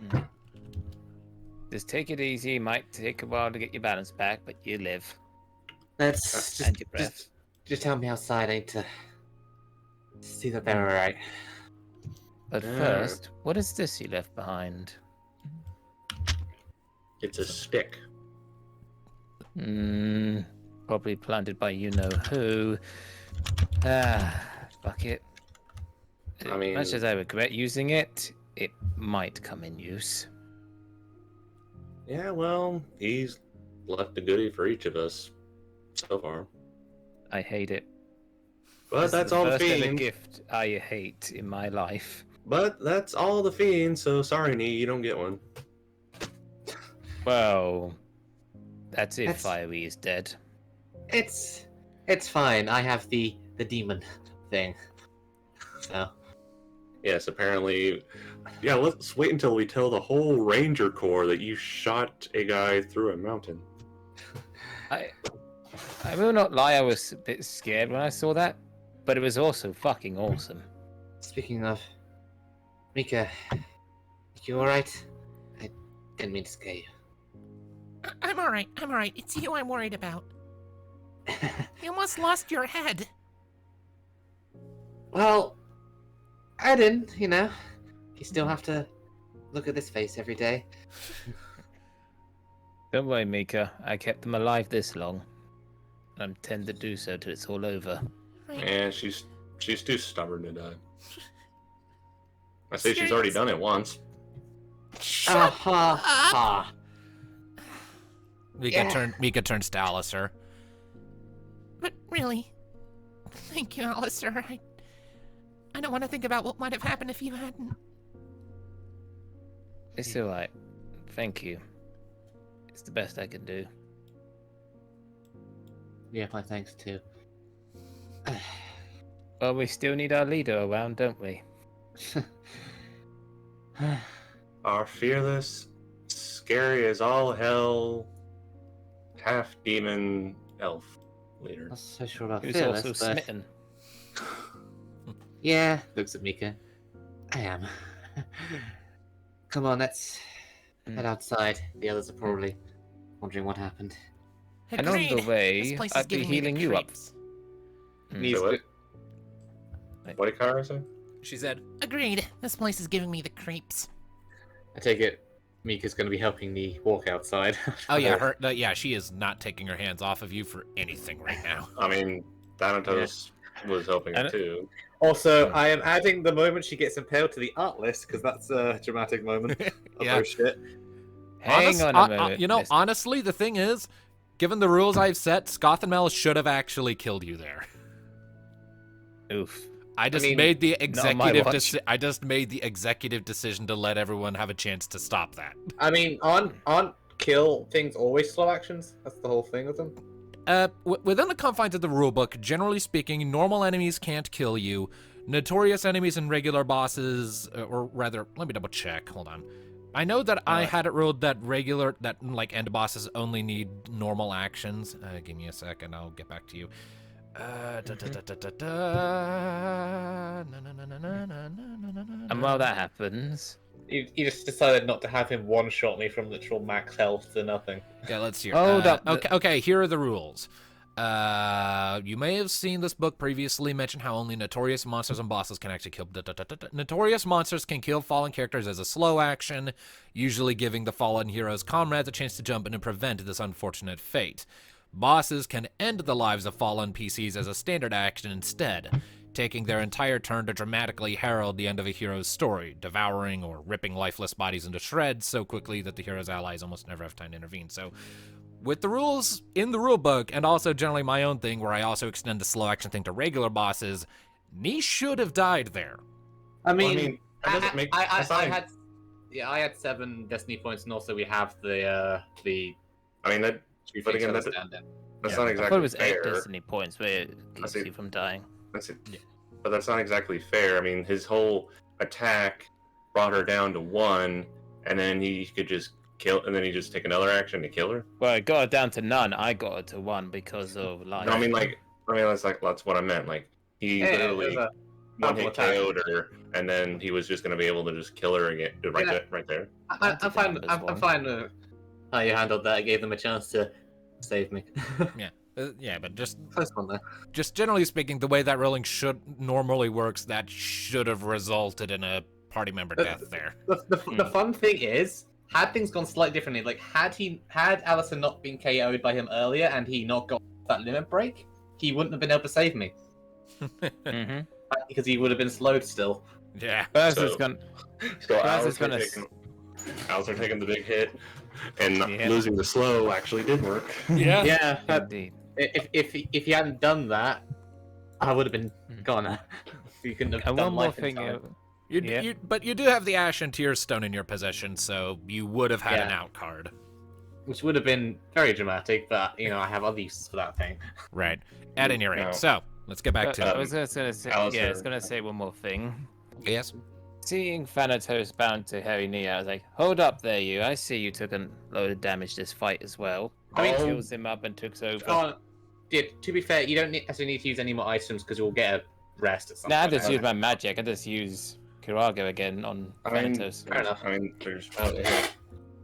Just take it easy. Might take a while to get your balance back, but you live. Let's And your breath. just help me outside. I need to see that they're alright. But Yeah. first, what is this you left behind? It's a stick. Probably planted by you know who. Fuck it. I mean- Much as I regret using it, it might come in use. Yeah, well, he's left a goodie for each of us so far. I hate it. But This is that's all the first ever fiend. gift I hate in my life. But that's all the fiend. So sorry, Nee, you don't get one. Well, that's if That's- Fiery is dead. It's fine. I have the demon thing. So Yes, apparently. Yeah, let's wait until we tell the whole Ranger Corps that you shot a guy through a mountain. I will not lie, I was a bit scared when I saw that, but it was also fucking awesome. Speaking of, Mika, you alright? I didn't mean to scare you. I'm alright. It's you I'm worried about. You almost lost your head. Well, I didn't, you know. You still have to look at this face every day. Don't worry, Mika. I kept them alive this long. I intend to do so till it's all over. Right. Yeah, she's too stubborn to die. I say she's already done it once. Shut ha up! ha. Mika turns to Alistair. But really, thank you, Alistair. I don't want to think about what might have happened if you hadn't. It's alright. Thank you. It's the best I can do. Yeah, my thanks too. Well, we still need our leader around, don't we? Our fearless, scary as all hell, half demon elf leader. Not so sure about Who's fearless, also but... smitten. Yeah, looks at Mika. I am. Come on, let's head outside. The others are probably wondering what happened. And on the Agreed. way, This place is I'd be giving me the healing you up. creeps. Needs So to- what did Kara say? She said, Agreed. This place is giving me the creeps. I take it Mika's going to be helping me walk outside. "Oh yeah, she is not taking her hands off of you for anything right now." I mean, Thanatos was helping And- too. Also, I am adding the moment she gets impaled to the art list, because that's a dramatic moment. Yeah. Oh shit. Hang on a moment. You know, miss. honestly, the thing is, given the rules I've set, Skothenmel should have actually killed you there. Oof. I just mean, made the not on my watch. I just made the executive decision to let everyone have a chance to stop that. I mean, aren't kill things always slow actions? That's the whole thing with them. Within the confines of the rulebook, generally speaking, normal enemies can't kill you. Notorious enemies and regular bosses, or rather, let me double check. Hold on. I know that I had it ruled that end bosses only need normal actions. Give me a second, I'll get back to you. And while that happens, You just decided not to have him one-shot me from literal max health to nothing. Yeah, let's hear. Hold up. Okay, here are the rules. You may have seen this book previously mention how only notorious monsters and bosses can actually kill. Notorious monsters can kill fallen characters as a slow action, usually giving the fallen hero's comrades a chance to jump in and prevent this unfortunate fate. Bosses can end the lives of fallen PCs as a standard action instead, taking their entire turn to dramatically herald the end of a hero's story, devouring or ripping lifeless bodies into shreds so quickly that the hero's allies almost never have time to intervene. So, with the rules in the rulebook, and also generally my own thing where I also extend the slow action thing to regular bosses, Niche should have died there. I Well, mean, that doesn't make I sense. had 7 destiny points, and also we have the I mean, that. But again, that's stand in. not I thought exactly it was 8 fair. destiny points where it keeps see. you from dying. That's it. But that's not exactly fair. I mean, his whole attack brought her down to 1, and then he could just kill, and then he just take another action to kill her. Well, it got her down to none. I got her to 1 because of life. No, I mean, that's what I meant. Like, he literally one hit KO'd her, and then he was just going to be able to just kill her again, right there. I'm fine. I'm fine with how you handled that. I gave them a chance to save me. Yeah, but just First one there. just generally speaking, the way that rolling should normally works, that should have resulted in a party member death there. The fun thing is, had things gone slightly differently, like had Alistair not been KO'd by him earlier and he not got that limit break, he wouldn't have been able to save me Mm-hmm. because he would have been slowed still. Yeah. First, So- it's gonna. So Alistair's Alistair taking the big hit, and Yeah. losing the slow actually did work. Yeah. yeah, Indeed. if he hadn't done that, I would have been gone. You couldn't have And done one more life in thing. time. But you do have the Ashen Tear Stone in your possession, so you would have had an out card. Which would have been very dramatic, but I have other uses for that thing. Right. At any rate, No. so let's get back to I was just gonna say. Alistair. Yeah, I was gonna say one more thing. yes. Seeing Thanatos bound to Harry Nia, I was like, "Hold up there, you! I see you took a load of damage this fight as well." I mean, Heals him up and took over. To be fair, you don't necessarily need to use any more items because you'll get a rest at some Nah, I point. just use my magic. I just use Kirago again on Thanatos. Fair enough. I mean, there's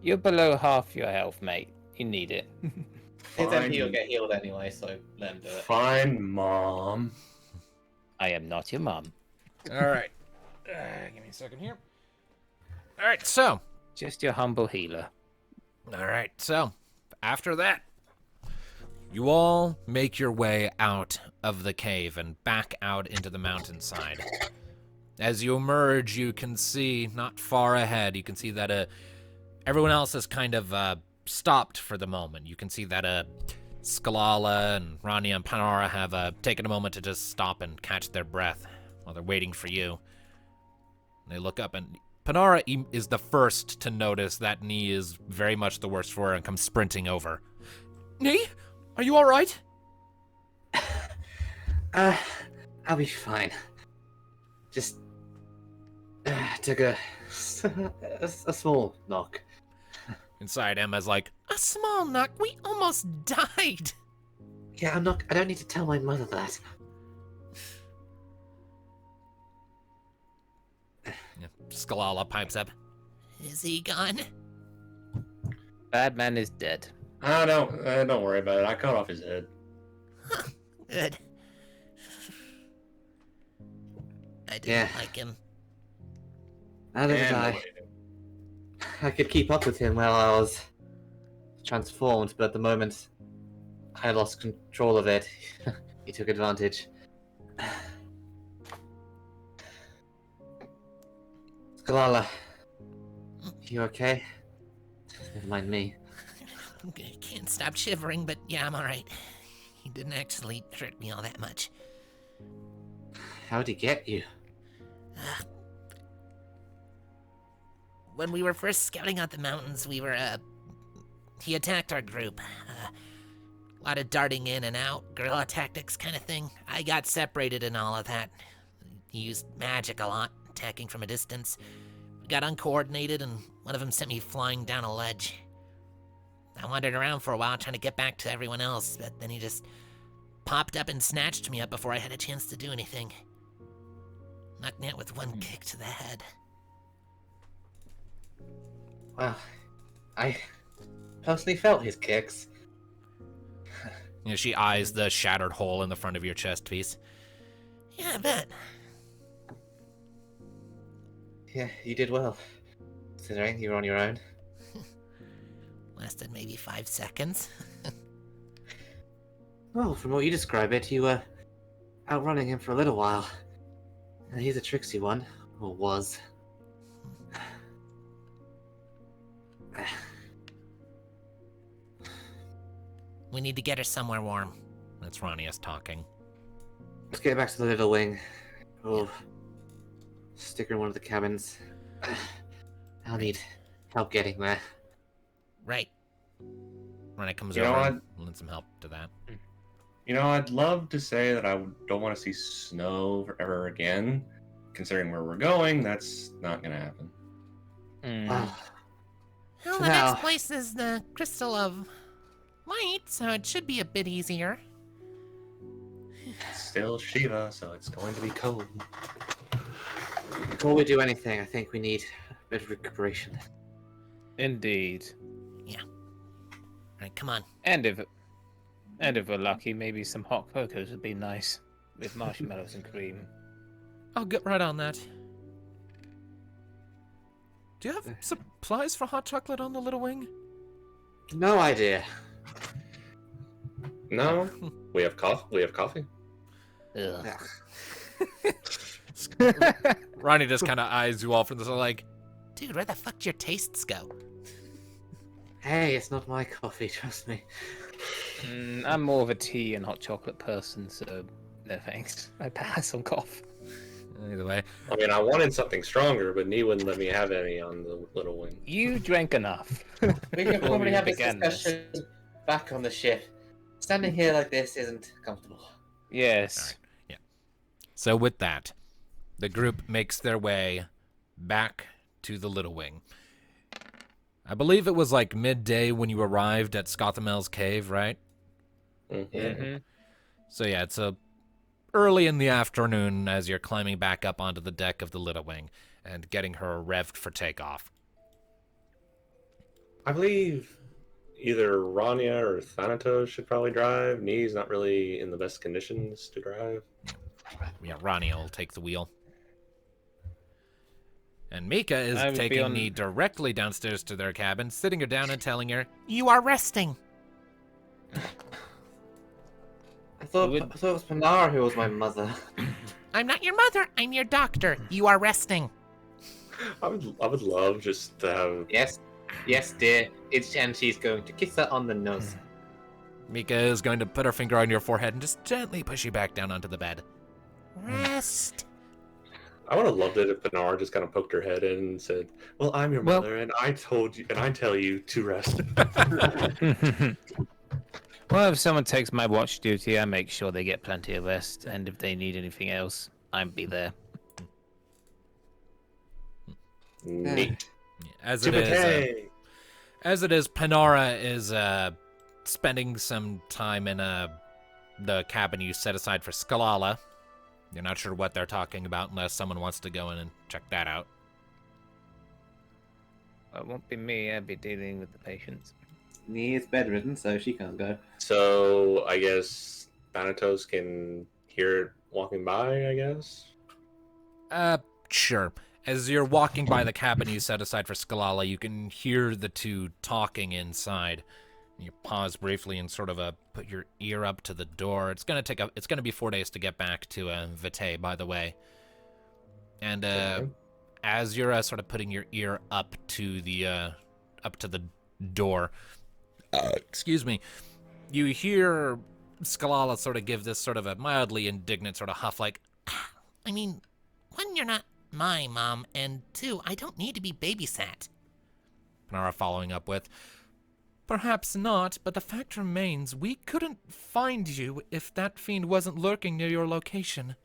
You're below half your health, mate. You need it. His MP will get healed anyway, so let him do it. fine, Mom. I am not your mom. All right. Give me a second here. All right, so. Just your humble healer. All right, so after that, you all make your way out of the cave and back out into the mountainside. As you emerge, you can see not far ahead, you can see that everyone else has kind of stopped for the moment. You can see that Sclala and Rania and Panara have taken a moment to just stop and catch their breath while they're waiting for you. And they look up, and Panara is the first to notice that Knee is very much the worse for her and comes sprinting over. Knee? Are you alright? I'll be fine. Just took a small knock. Inside, Emma's like, A small knock. We almost died. Yeah, I don't need to tell my mother that. yeah, Sclala pipes up. Is he gone? Bad man is dead. Don't worry about it. I cut off his head. Good. I didn't Yeah. like him. Neither did And I. I could keep up with him while I was transformed, but at the moment I lost control of it. He took advantage. Sclala, you okay? Never mind me. I can't stop shivering, but yeah, I'm alright. He didn't actually hurt me all that much. How'd he get you? When we were first scouting out the mountains, he attacked our group. A lot of darting in and out, guerrilla tactics kind of thing. I got separated in all of that. He used magic a lot, attacking from a distance. We got uncoordinated, and one of them sent me flying down a ledge. I wandered around for a while trying to get back to everyone else, but then he just popped up and snatched me up before I had a chance to do anything. Knocked me out with one kick to the head. Well, I personally felt his kicks. You know, she eyes the shattered hole in the front of your chest piece. Yeah, I bet. Yeah, you did well, considering you were on your own. Lasted maybe 5 seconds. Well, from what you describe it, you were outrunning him for a little while. And he's a tricksy one, or was. We need to get her somewhere warm. That's Rania's talking. Let's get back to the little wing. We'll stick her in one of the cabins. I'll need help getting there. Right. Rania comes You know over what? and lends some help to that. You know, I'd love to say that I don't want to see snow ever again. Considering where we're going, that's not going to happen. Well, Well, For the now. next place is the Crystal of Light, so it should be a bit easier. It's still Shiva, so it's going to be cold. before we do anything, I think we need a bit of recuperation. Indeed. Right, come on. And if we're lucky, maybe some hot cocos would be nice with marshmallows and cream. I'll get right on that. Do you have supplies for hot chocolate on the little wing? No idea. No, we have coffee. We have coffee. Ugh. Ronnie just kind of eyes you all from this, like, Dude, where the fuck do your tastes go? Hey, it's not my coffee, trust me. I'm more of a tea and hot chocolate person, so no thanks. I pass on coffee. either way. I mean, I wanted something stronger, but Nee wouldn't let me have any on the little wing. You drank enough. We can Before probably we have this began this. discussion back on the ship. Standing here like this isn't comfortable. Yes. So with that, the group makes their way back to the little wing. I believe it was like midday when you arrived at Skothenmel's cave, right? Mhm. Mm-hmm. So yeah, it's early in the afternoon as you're climbing back up onto the deck of the Little Wing and getting her revved for takeoff. I believe either Rania or Thanatos should probably drive. Nee's not really in the best conditions to drive. Yeah, Ronnie will take the wheel. And Mika is I would be taking on- Nee directly downstairs to their cabin, sitting her down and telling her, You are resting. I thought it was Panara who was my mother. I'm not your mother. I'm your doctor. You are resting. I would love just to have. Yes, dear. And she's going to kiss her on the nose. Mika is going to put her finger on your forehead and just gently push you back down onto the bed. Rest. I would have loved it if Bernard just kind of poked her head in and said, "Well, I'm your Well- mother, and I told you, and I tell you to rest." Well, if someone takes my watch duty, I make sure they get plenty of rest, and if they need anything else, I'll be there. Neat. As it is, Panara is spending some time in the cabin you set aside for Sclala. You're not sure what they're talking about unless someone wants to go in and check that out. Well, it won't be me. I'll be dealing with the patients. Nee is bedridden, so she can't go. So I guess Thanatos can hear it walking by. I guess. Sure. As you're walking by the cabin you set aside for Sclala, you can hear the two talking inside. You pause briefly and sort of put your ear up to the door. It's gonna be 4 days to get back to Vitae, by the way. And as you're sort of putting your ear up to the door, excuse me, you hear Sclala sort of give this sort of a mildly indignant sort of huff, like, I mean, one, you're not my mom, and two, I don't need to be babysat. Panara following up with, perhaps not, but the fact remains we couldn't find you if that fiend wasn't lurking near your location.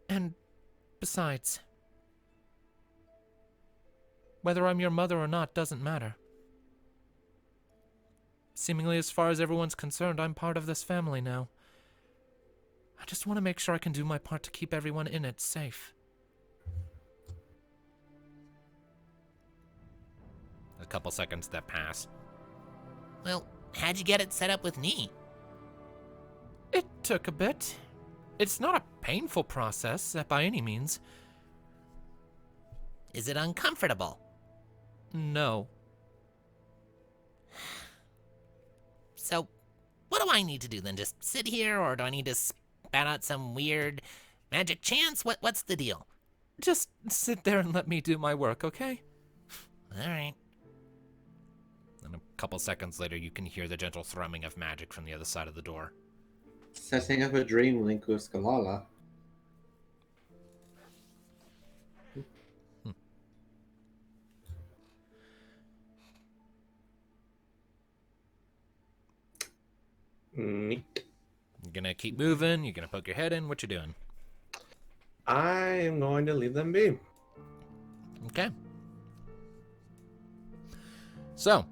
And besides, whether I'm your mother or not doesn't matter. Seemingly, as far as everyone's concerned, I'm part of this family now. I just want to make sure I can do my part to keep everyone in it safe. A couple seconds that pass. Well, how'd you get it set up with Nee? It took a bit. It's not a painful process by any means. Is it uncomfortable? No. So, what do I need to do then? Just sit here, or do I need to spat out some weird magic chants? What's the deal? Just sit there and let me do my work, okay? All right. And a couple seconds later, you can hear the gentle thrumming of magic from the other side of the door. Setting up a dream link with Sclala. Neat. You're gonna keep moving, you're gonna poke your head in, what you doing? I am going to leave them be. Okay. So,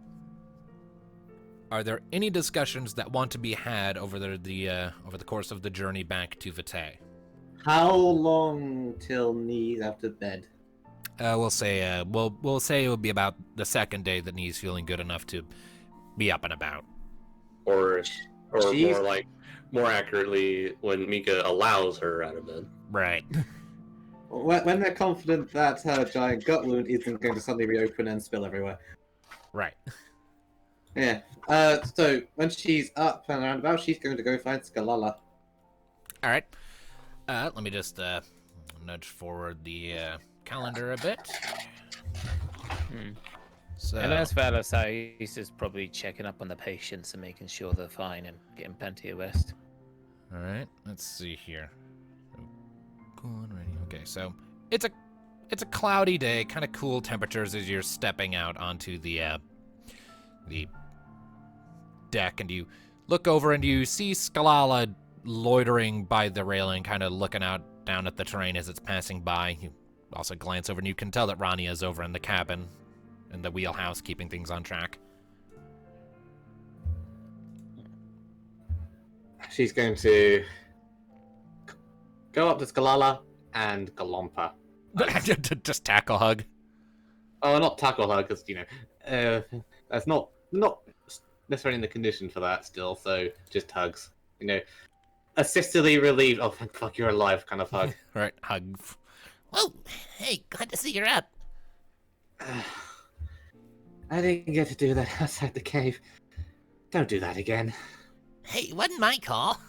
are there any discussions that want to be had over the course of the journey back to Vitae? How long till Nee's after bed? We'll say it will be about the second day that Nee's feeling good enough to be up and about. Or She's- more accurately, when Mika allows her out of bed. Right. When they're confident that her giant gut wound isn't going to suddenly reopen and spill everywhere. Right. Yeah. So when she's up and around about, she's going to go find Sclala. All right. Let me just nudge forward the calendar a bit. So, And as Valasai, he's just probably checking up on the patients and making sure they're fine and getting plenty of rest. all right. Let's see here. Cool and ready. Okay, so it's a cloudy day, kind of cool temperatures as you're stepping out onto the deck, and you look over and you see Sclala loitering by the railing, kind of looking out down at the terrain as it's passing by. You also glance over and you can tell that Rania is over in the cabin, in the wheelhouse, keeping things on track. She's going to go up to Sclala and Galompa. Just tackle hug. Oh, not tackle her, because, that's not necessarily in the condition for that still, so just hugs. Assistedly relieved, oh, thank fuck you're alive kind of hug. Right, hug. Whoa, hey, glad to see you're up. I didn't get to do that outside the cave. Don't do that again. Hey, it wasn't my call.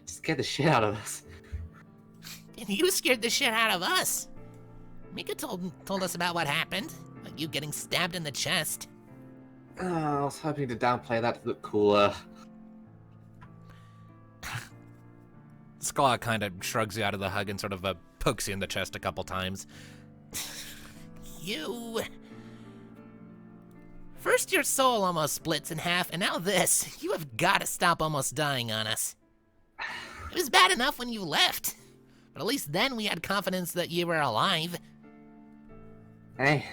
Scared the shit out of us. And you scared the shit out of us. Mika told us about what happened. Like you getting stabbed in the chest. Oh, I was hoping to downplay that to look cooler. Sclala kind of shrugs you out of the hug and sort of pokes you in the chest a couple times. You... First your soul almost splits in half, and now this. You have got to stop almost dying on us. It was bad enough when you left. But at least then we had confidence that you were alive. Hey,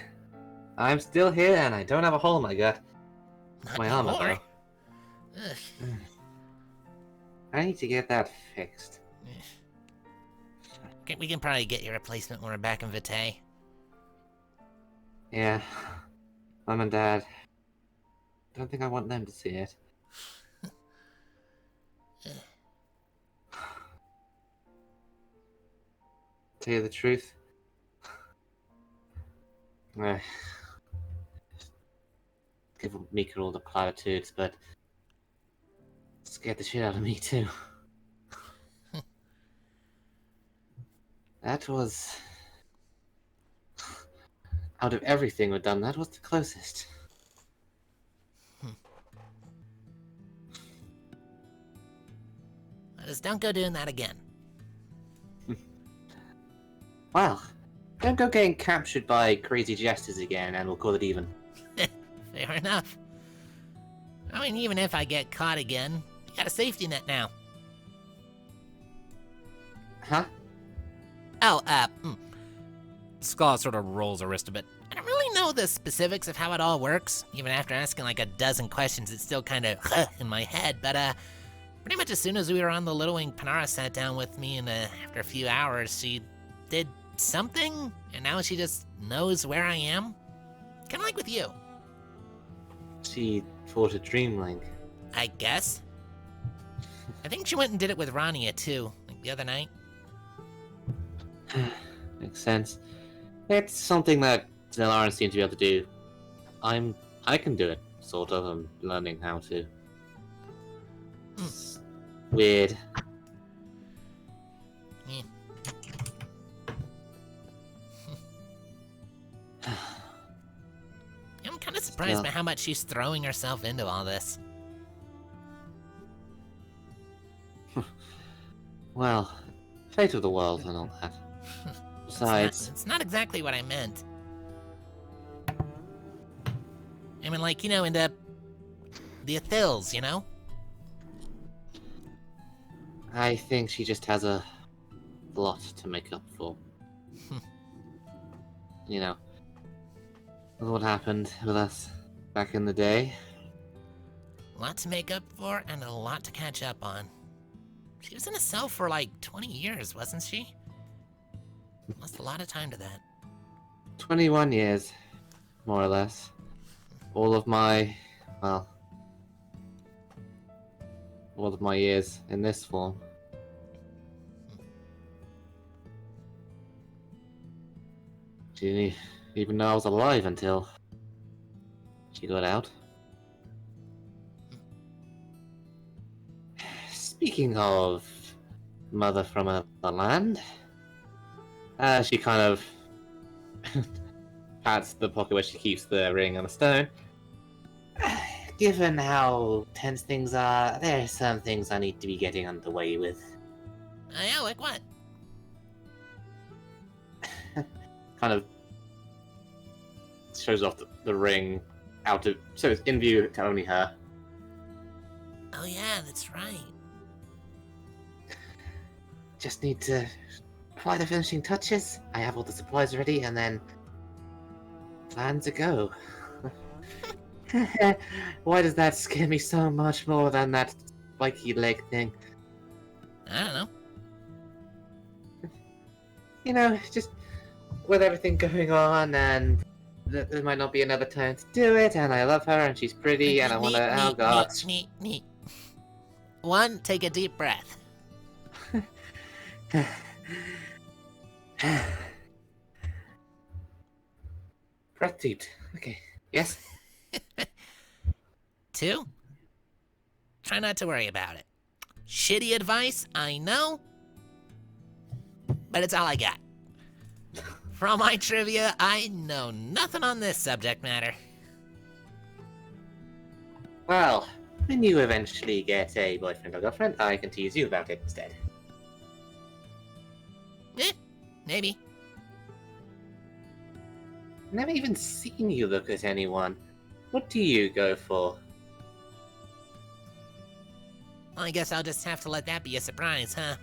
I'm still here and I don't have a hole in my gut. Not My armor, anymore. though. Ugh. I need to get that fixed. We can probably get your replacement when we're back in Vitae. Yeah, Mom and Dad. Don't think I want them to see it. Tell you the truth. Give Mika all the platitudes, but scared the shit out of me too. That was... Out of everything we've done, that was the closest. Just don't go doing that again. Well, don't go getting captured by crazy jesters again, and we'll call it even. Fair enough. I mean, even if I get caught again, you got a safety net now. Huh? Oh, Sclala sort of rolls her wrist a bit. I don't really know the specifics of how it all works. Even after asking like a dozen questions, it's still kind of in my head. But pretty much as soon as we were on the Little Wing, Panara sat down with me, and after a few hours, she did something, and now she just knows where I am. Kind of like with you, She fought a dream link. I guess. I think she went and did it with Rania too, like the other night. Makes sense. It's something that Zelaran seems to be able to do. I can do it, sort of. I'm learning how to. It's weird. Yeah. I'm kind of surprised by how much she's throwing herself into all this. Well, fate of the world and all that. Besides, It's not exactly what I meant. I mean, like, in the Athils, I think she just has a lot to make up for. With what happened with us back in the day. A lot to make up for and a lot to catch up on. She was in a cell for like 20 years, wasn't she? Lost a lot of time to that. 21 years, more or less. All of my years in this form. She didn't even know I was alive until she got out. Speaking of mother from another land, she kind of pats the pocket where she keeps the ring on a stone. Given how tense things are, there are some things I need to be getting underway with. Yeah, like what? Kind of shows off the ring out of, so it's in view to only her. Oh yeah, that's right. Just need to apply the finishing touches. I have all the supplies ready, and then plan to go. Why does that scare me so much more than that spiky leg thing? I don't know. You know, just with everything going on, and there might not be another time to do it, and I love her, and she's pretty, and I want to. Oh God. Neat. One, take a deep breath. Breath deep. Okay. Yes. Two, try not to worry about it. Shitty advice, I know, but it's all I got. For all my trivia, I know nothing on this subject matter. Well, when you eventually get a boyfriend or girlfriend, I can tease you about it instead. Maybe. Never even seen you look at anyone. What do you go for? Well, I guess I'll just have to let that be a surprise, huh?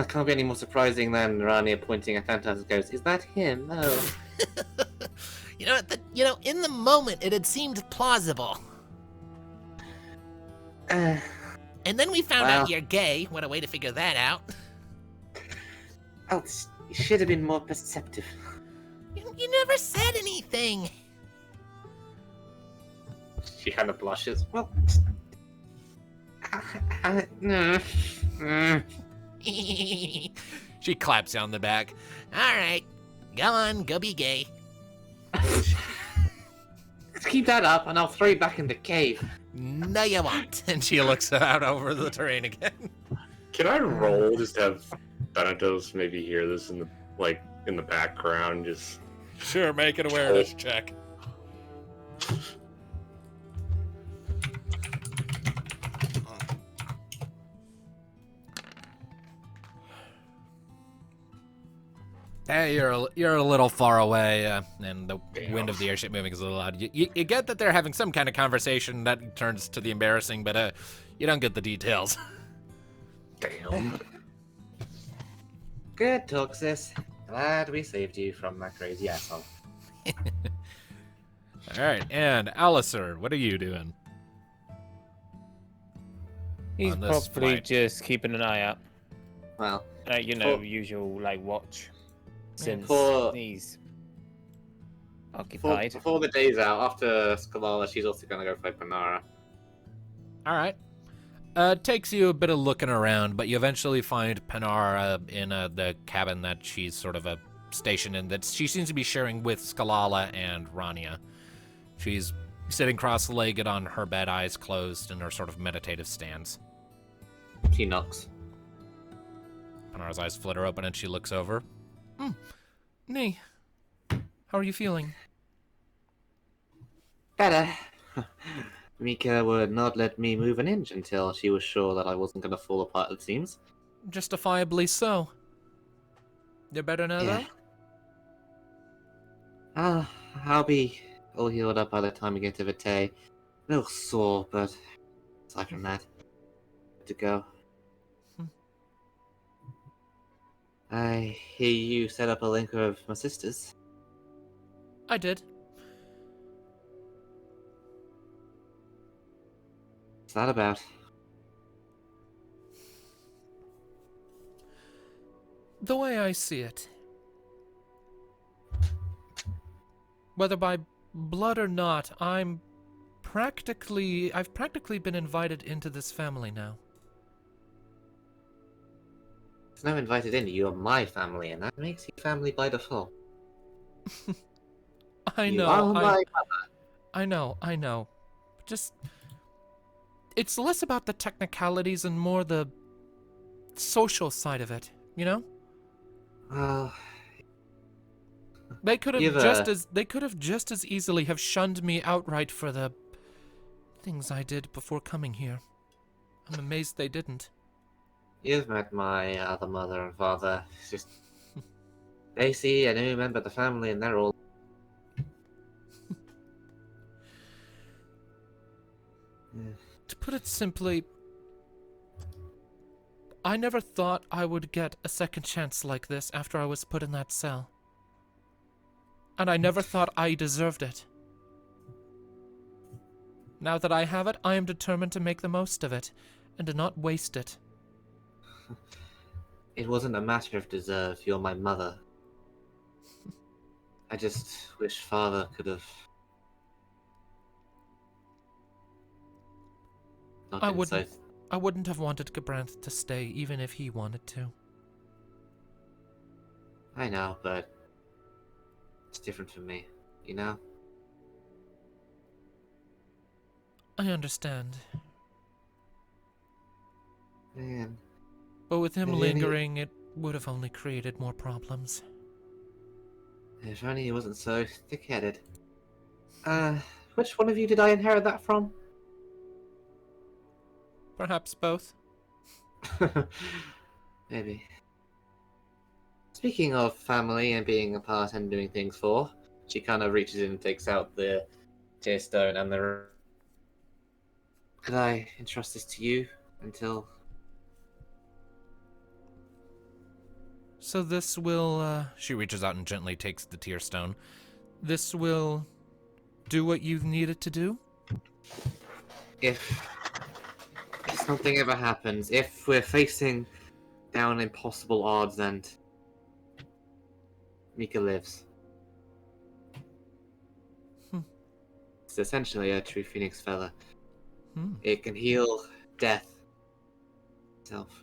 Can't be any more surprising than Rania pointing at Phantasm goes, is that him? Oh. You know what? In the moment, it had seemed plausible. And then we found out you're gay. What a way to figure that out. Oh, you should have been more perceptive. You never said anything. She kind of blushes. Well, She claps you on the back. All right, go on, go be gay. Let's keep that up, and I'll throw you back in the cave. No, you won't. And she looks out over the terrain again. Can I roll just to have Thanatos maybe hear this in the background? Just Sure, make an awareness check. Hey, you're a little far away, and the wind of the airship moving is a little loud. You get that they're having some kind of conversation that turns to the embarrassing, but you don't get the details. damn. Good talk, sis. Glad we saved you from that crazy asshole. All right, and Alistair, what are you doing? He's On this probably flight. just keeping an eye out. Well, Usual watch. Since For- he's occupied. before the day's out, after Sclala, she's also going to go fight Panara. All right. It takes you a bit of looking around, but you eventually find Panara in the cabin that she's sort of stationed in, that she seems to be sharing with Sclala and Rania. She's sitting cross-legged on her bed, eyes closed, in her sort of meditative stance. She knocks. Panara's eyes flitter open and she looks over. Nee, how are you feeling? Better. Mika would not let me move an inch until she was sure that I wasn't going to fall apart, it seems. Justifiably so. You're better now, though? I'll be all healed up by the time we get to Vitae. A little sore, but aside from that, good to go. I hear you set up a linker of my sister's. I did. What's that about? The way I see it, whether by blood or not, I've practically been invited into this family now. There's no invited in. You're my family, and that makes you family by default. I You know. are my I know. Just, it's less about the technicalities and more the social side of it, you know? Well, They could have You've, just as easily have shunned me outright for the things I did before coming here. I'm amazed they didn't. you've met my other mother and father. It's just they see a new member of the family, and they're all. To put it simply, I never thought I would get a second chance like this after I was put in that cell. And I never thought I deserved it. Now that I have it, I am determined to make the most of it. and do not waste it. It wasn't a matter of deserve. You're my mother. I just wish Father could have not I been so. wouldn't have wanted Gabranth to stay, even if he wanted to. I know, but it's different for me, you know? I understand. Man, But with him If only- lingering, it would have only created more problems. if only he wasn't so thick-headed. Which one of you did I inherit that from? Perhaps both. Maybe. Speaking of family and being apart and doing things for, she kind of reaches in and takes out the tear stone and the. Could I entrust this to you until? So this will, she reaches out and gently takes the tear stone. This will do what you need it to do? If something ever happens, if we're facing down impossible odds and Mika lives. It's essentially a true phoenix feather. It can heal death itself.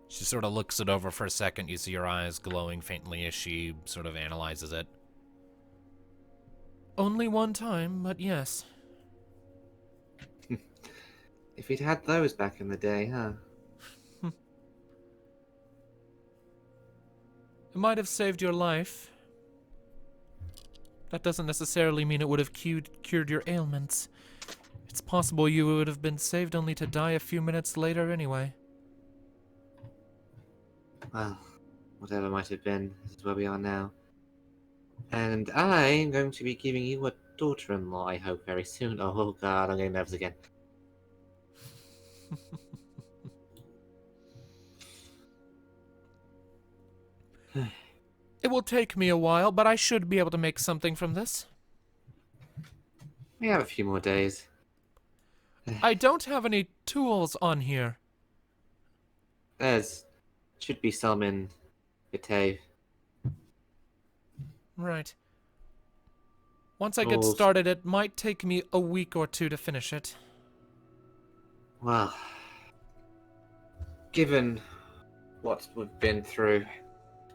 She sort of looks it over for a second. You see her eyes glowing faintly as she sort of analyzes it. Only one time, but yes. If we'd had those back in the day, huh? It might have saved your life. That doesn't necessarily mean it would have cured your ailments. It's possible you would have been saved only to die a few minutes later anyway. Well, whatever might have been, this is where we are now. And I'm going to be giving you a daughter-in-law, I hope, very soon. Oh god, I'm getting nervous again. It will take me a while, but I should be able to make something from this. We have a few more days. I don't have any tools on here. There's should be some in Itay. Right. Once I get Oh. started, it might take me a week or two to finish it. Well, given what we've been through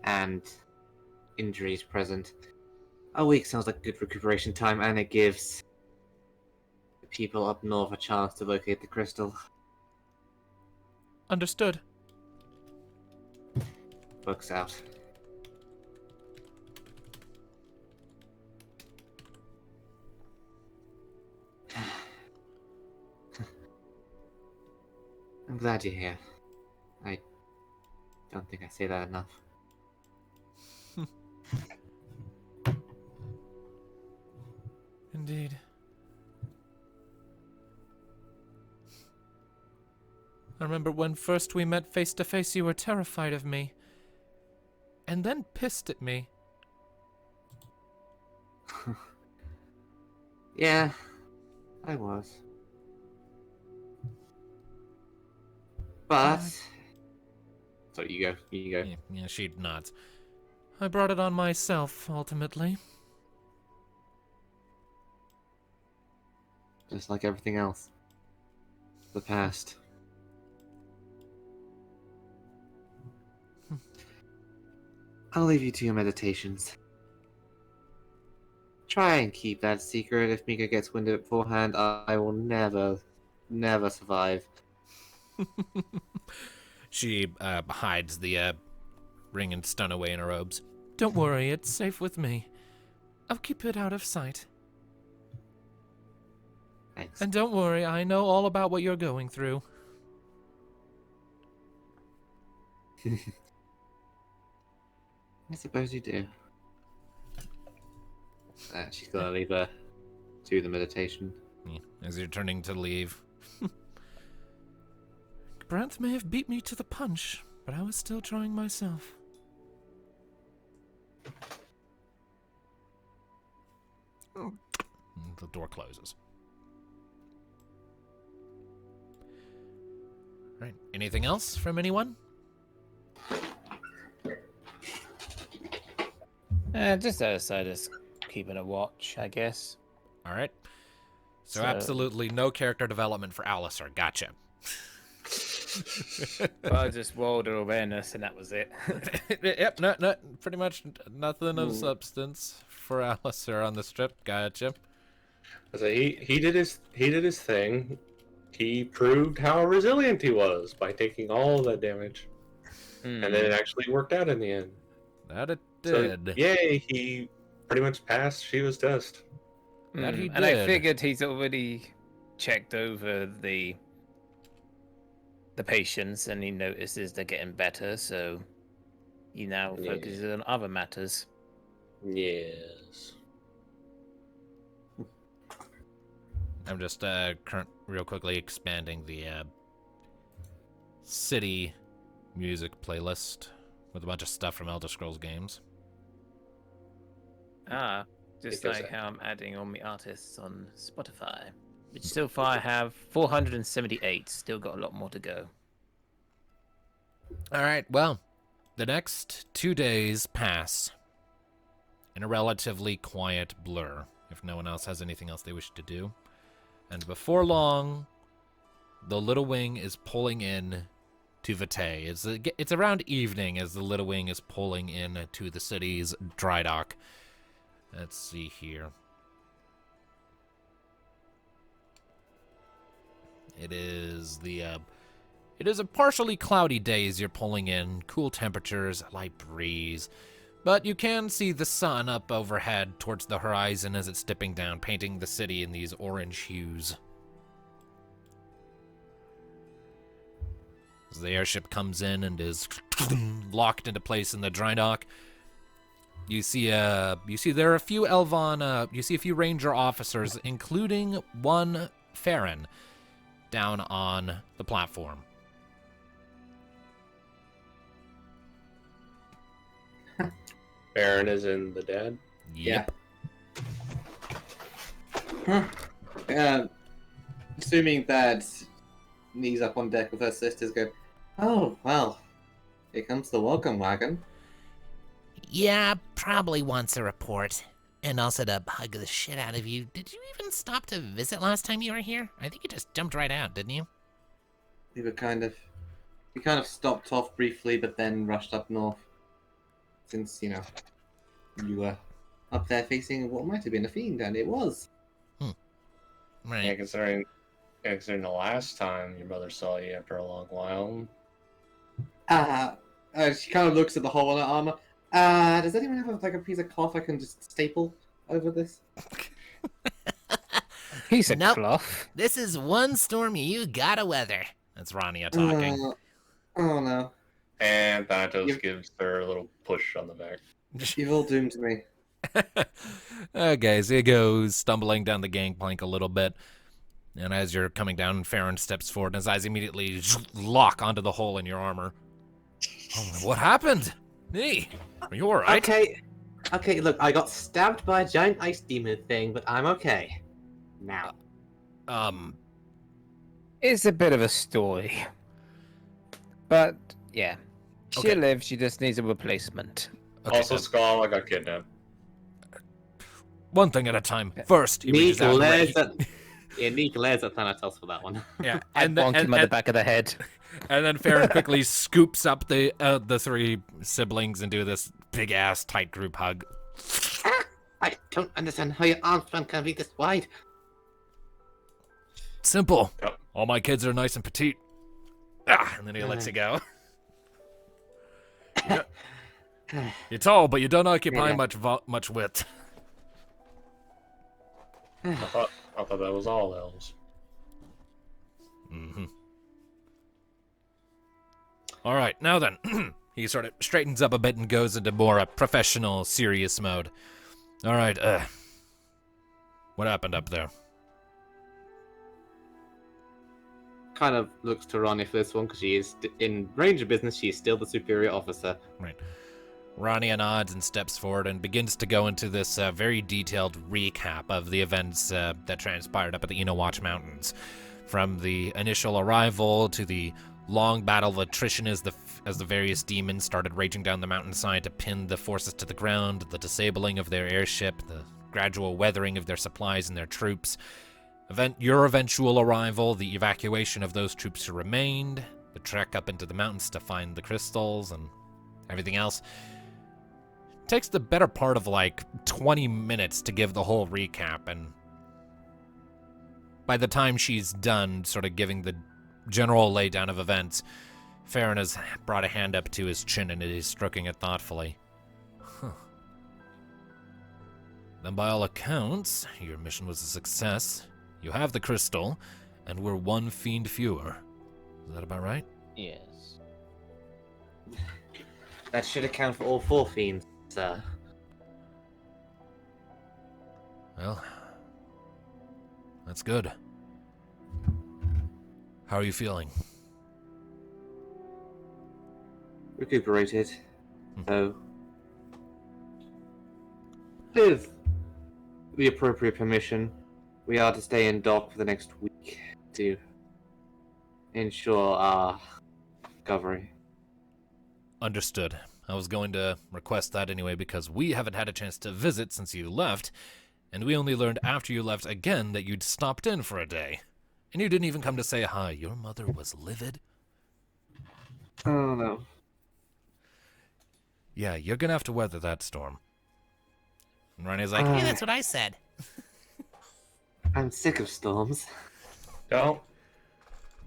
and injuries present, a week sounds like good recuperation time, and it gives the people up north a chance to locate the crystal. Understood. Books out. I'm glad you're here. I don't think I say that enough. Indeed. I remember when first we met face to face, you were terrified of me. And then pissed at me. Yeah, I was. But... So you go. Yeah, she nods. I brought it on myself, ultimately. Just like everything else. The past. I'll leave you to your meditations. Try and keep that secret. If Mika gets wind of it beforehand, I will never survive. She hides the ring and stun away in her robes. Don't worry, it's safe with me. I'll keep it out of sight. Thanks. And don't worry, I know all about what you're going through. I suppose you do. She's gonna leave her to the meditation. Yeah, as you're turning to leave. Branth may have beat me to the punch, but I was still trying myself. The door closes. Right. Anything else from anyone? Just outside us keeping a watch, I guess. All right. So So- absolutely no character development for Alistair. Gotcha. But I just rolled an awareness and that was it. Yep, pretty much nothing of substance for Alistair on this trip. Gotcha. So he did his thing. He proved how resilient he was by taking all of that damage, and then it actually worked out in the end. That it So, did. yay! He pretty much passed Shiva's test. That he And I did. figured he's already checked over the patients and he notices they're getting better, so he now Yeah. focuses on other matters. Yes. I'm just real quickly expanding the city music playlist with a bunch of stuff from Elder Scrolls games. Just Because like how I'm adding all my artists on Spotify. Which so far I have 478, still got a lot more to go. All right, well, the next 2 days pass in a relatively quiet blur, if no one else has anything else they wish to do. And before long, the Little Wing is pulling in to Vitae. It's around evening as the Little Wing is pulling in to the city's dry dock. Let's see here. It is a partially cloudy day as you're pulling in. Cool temperatures, light breeze. But you can see the sun up overhead towards the horizon as it's dipping down, painting the city in these orange hues. As the airship comes in and is locked into place in the dry dock, you see there are a few you see a few ranger officers, including one Farron, down on the platform. Baron is in the dead. Yep. Assuming that knees up on deck with her sisters go, oh, well, here comes the welcome wagon. Yeah, probably wants a report. And also to bug the shit out of you. Did you even stop to visit last time you were here? I think you just jumped right out, didn't you? We kind of stopped off briefly, but then rushed up north. Since, you were up there facing what might have been a fiend, and it was. Right. Yeah, considering the last time your mother saw you after a long while. She kind of looks at the hole in her armor. Does anyone have a piece of cloth I can just staple over this? He's a Nope. cloth. This is one storm you gotta weather. That's Rania talking. Oh no. And Thanatos Yep. gives her a little push on the back. You've all doomed me. Okay, so he goes stumbling down the gangplank a little bit. And as you're coming down, Farron steps forward and his eyes immediately lock onto the hole in your armor. Oh, what happened? Hey, are you alright? Okay, look, I got stabbed by a giant ice demon thing, but I'm okay. Now. It's a bit of a story. But, yeah. She'll Okay. live, she just needs a replacement. Okay, Also, Sclala got kidnapped. one thing at a time. First, he reaches out and Need glares at Thanatos for that one. yeah, I and bonked him on the back of the head. and then Farron quickly scoops up the three siblings and do this big ass tight group hug. I don't understand how your arm span can be this wide. Simple. Yep. All my kids are nice and petite. And then he lets you go. You're tall, but you don't occupy Yeah. much width. I thought that was all elves. Mm-hmm. All right, now then, he sort of straightens up a bit and goes into more professional, serious mode. All right, what happened up there? Kind of looks to Ronnie for this one because she is in ranger business. She is still the superior officer. Right. Rania nods and steps forward and begins to go into this very detailed recap of the events that transpired up at the Eno Watch Mountains. From the initial arrival to the long battle of attrition as the various demons started raging down the mountainside to pin the forces to the ground, the disabling of their airship, the gradual weathering of their supplies and their troops. Your eventual arrival, the evacuation of those troops who remained, the trek up into the mountains to find the crystals and everything else. It takes the better part of like 20 minutes to give the whole recap, and by the time she's done sort of giving the general laydown of events, Farron has brought a hand up to his chin and is stroking it thoughtfully. Huh. Then by all accounts, your mission was a success. You have the crystal, and we're one fiend fewer. Is that about right? Yes. That should account for all 4 fiends, sir. Well, that's good. How are you feeling? Recuperated. So, with the appropriate permission, we are to stay in dock for the next week to ensure our recovery. Understood. I was going to request that anyway because we haven't had a chance to visit since you left, and we only learned after you left again that you'd stopped in for a day. And you didn't even come to say hi. Your mother was livid. Oh no. Yeah, you're gonna have to weather that storm. And Ronnie's like, Yeah, that's what I said. I'm sick of storms. Don't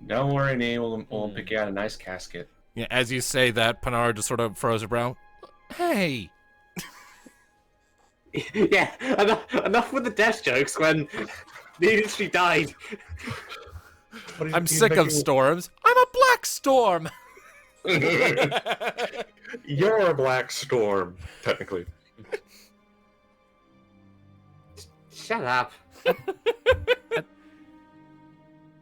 worry, Nee. We'll pick you out a nice casket. yeah, as you say that, Pinar just sort of froze her brow. Hey! Yeah, enough with the death jokes when the industry died. I'm sick of storms. I'm a black storm! You're a black storm, technically. Shut up.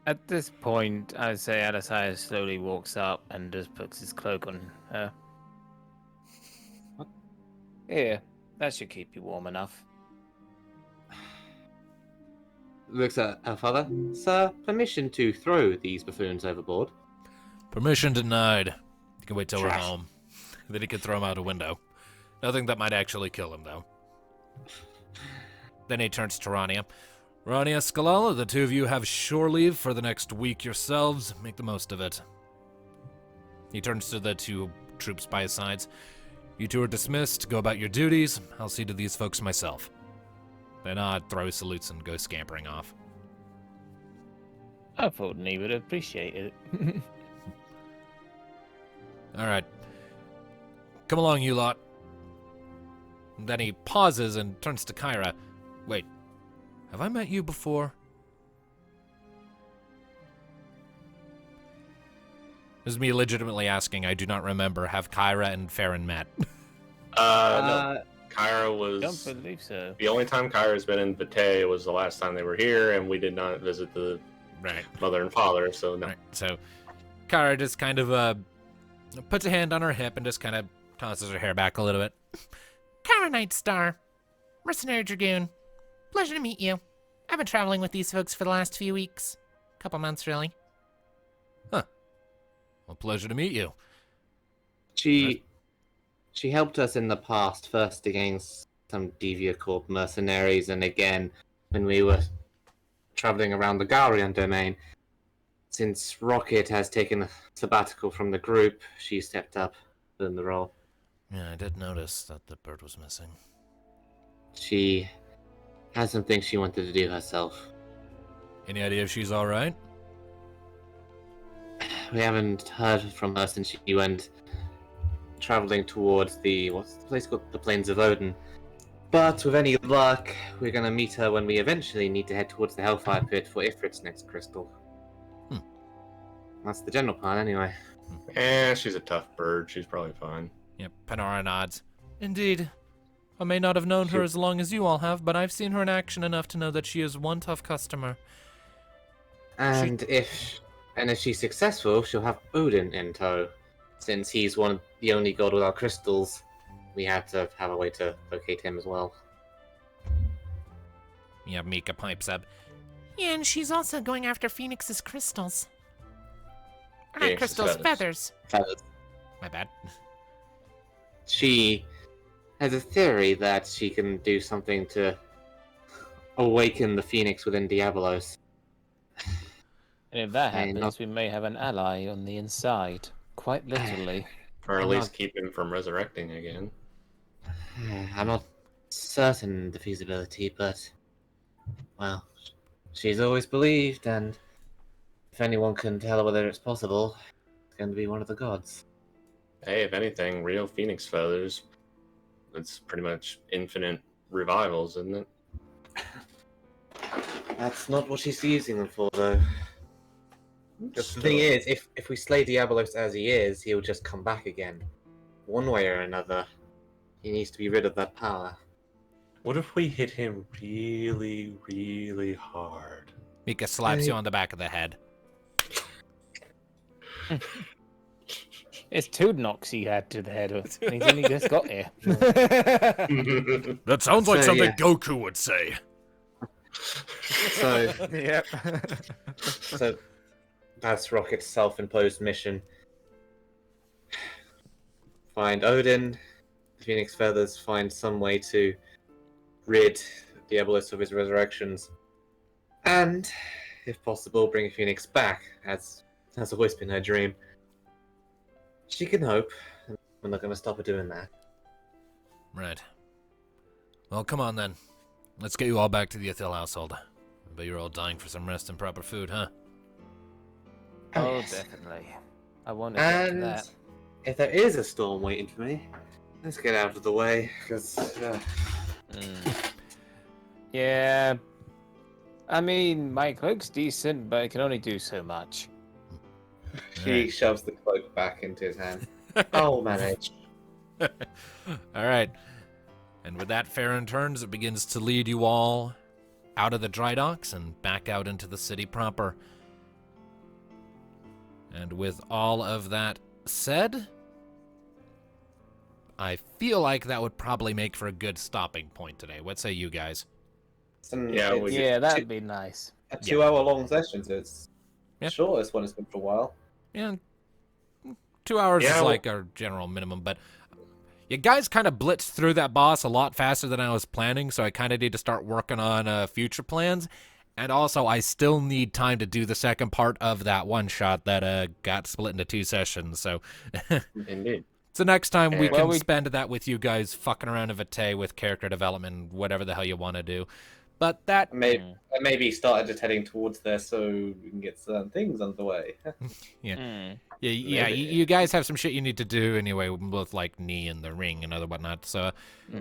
At this point, I'd say Adesai slowly walks up and just puts his cloak on her. Here, that should keep you warm enough. Looks at her father. Sir, permission to throw these buffoons overboard. Permission denied. You can wait till we're Trash. home. Then he can throw him out a window. Nothing that might actually kill him, though. Then he turns to Rania. Rania, Sclala, the two of you have shore leave for the next week yourselves. Make the most of it. He turns to the two troops by his sides. You two are dismissed. Go about your duties. I'll see to these folks myself. They nod, throw salutes, and go scampering off. I thought Nee would appreciate it. All right. Come along, you lot. And then he pauses and turns to Kyra. Wait, have I met you before? This is me legitimately asking. I do not remember. Have Kyra and Farron met? No. Kyra was... Don't believe so. The only time Kyra's been in Vitae was the last time they were here, and we did not visit the Right. mother and father, so no. Right. So, Kyra just kind of puts a hand on her hip and just kind of tosses her hair back a little bit. Kyra Nightstar, Mercenary Dragoon. Pleasure to meet you. I've been traveling with these folks for the last few weeks. Couple months, really. Well, pleasure to meet you. She helped us in the past, first against some Devia Corp mercenaries, and again when we were traveling around the Garion domain. Since Rocket has taken a sabbatical from the group, she stepped up in the role. Yeah, I did notice that the bird was missing. She had some things she wanted to do herself. Any idea if she's all right? We haven't heard from her since she went traveling towards what's the place called? The Plains of Odin. But with any luck, we're going to meet her when we eventually need to head towards the Hellfire Pit for Ifrit's next crystal. That's the general plan, anyway. She's a tough bird. She's probably fine. Yep, Panara nods. Indeed. I may not have known her as long as you all have, but I've seen her in action enough to know that she is one tough customer. And if she's successful, she'll have Odin in tow. Since he's the only god with our crystals, we have to have a way to locate him as well. Yeah, Mika pipes up. Yeah, and she's also going after Phoenix's crystals. Phoenix's Crystal's feathers. Feathers. My bad. She has a theory that she can do something to awaken the phoenix within Diabolos. And if that Hey, happens, not- we may have an ally on the inside. Quite literally. Or at I'm least not- keep him from resurrecting again. I'm not certain the feasibility, but well, she's always believed, and if anyone can tell whether it's possible, it's going to be one of the gods. Hey, if anything, real Phoenix feathers, it's pretty much infinite revivals, isn't it? That's not what she's using them for, though. The thing Still. is, if we slay Diabolos as he is, he'll just come back again. One way or another, he needs to be rid of that power. What if we hit him really, really hard? Mika slaps you on the back of the head. It's 2 knocks he had to the head, and he's only just got here. That sounds like So, something yeah. Goku would say. So, Yep. So that's Rocket's self-imposed mission. Find Odin, the Phoenix Feathers, find some way to rid Diabolos of his resurrections, and, if possible, bring Phoenix back, as has always been her dream. She can hope, and we're not going to stop her doing that. Right. Well, come on then. Let's get you all back to the Ithil household. I bet you're all dying for some rest and proper food, huh? Oh, yes. definitely. I want to get to And that. if there is a storm waiting for me, let's get out of the way, because Yeah. I mean, my cloak's decent, but it can only do so much. She shoves the cloak back into his hand. I'll manage. All right. And with that, Farron turns. It begins to lead you all out of the dry docks and back out into the city proper. And with all of that said, I feel like that would probably make for a good stopping point today. What say you guys? Yeah, we- Yeah, that'd be nice. A 2-hour-long session, so it's Yeah. the shortest one has been for a while. Yeah, 2 hours Yeah, is well- like our general minimum, but you guys kind of blitzed through that boss a lot faster than I was planning, so I kind of need to start working on future plans. And also, I still need time to do the second part of that one shot that got split into 2 sessions. So, Indeed. so next time we Well, can spend that with you guys fucking around in Vitae with character development, whatever the hell you want to do. But that, I maybe started just heading towards there so we can get certain things underway. Mm. yeah, you guys have some shit you need to do anyway, with like knee and the ring and other whatnot. So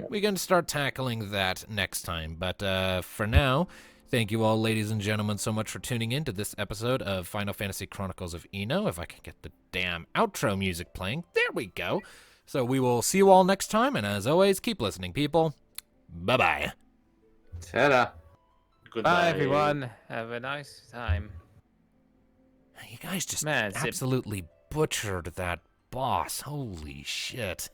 we can start tackling that next time. But for now, thank you all, ladies and gentlemen, so much for tuning in to this episode of Final Fantasy Chronicles of Eno. If I can get the damn outro music playing. There we go. So we will see you all next time, and as always, keep listening, people. Bye-bye. ta-da. Goodbye. Bye, everyone. Have a nice time. You guys just Man, Zip. absolutely butchered that boss. Holy shit.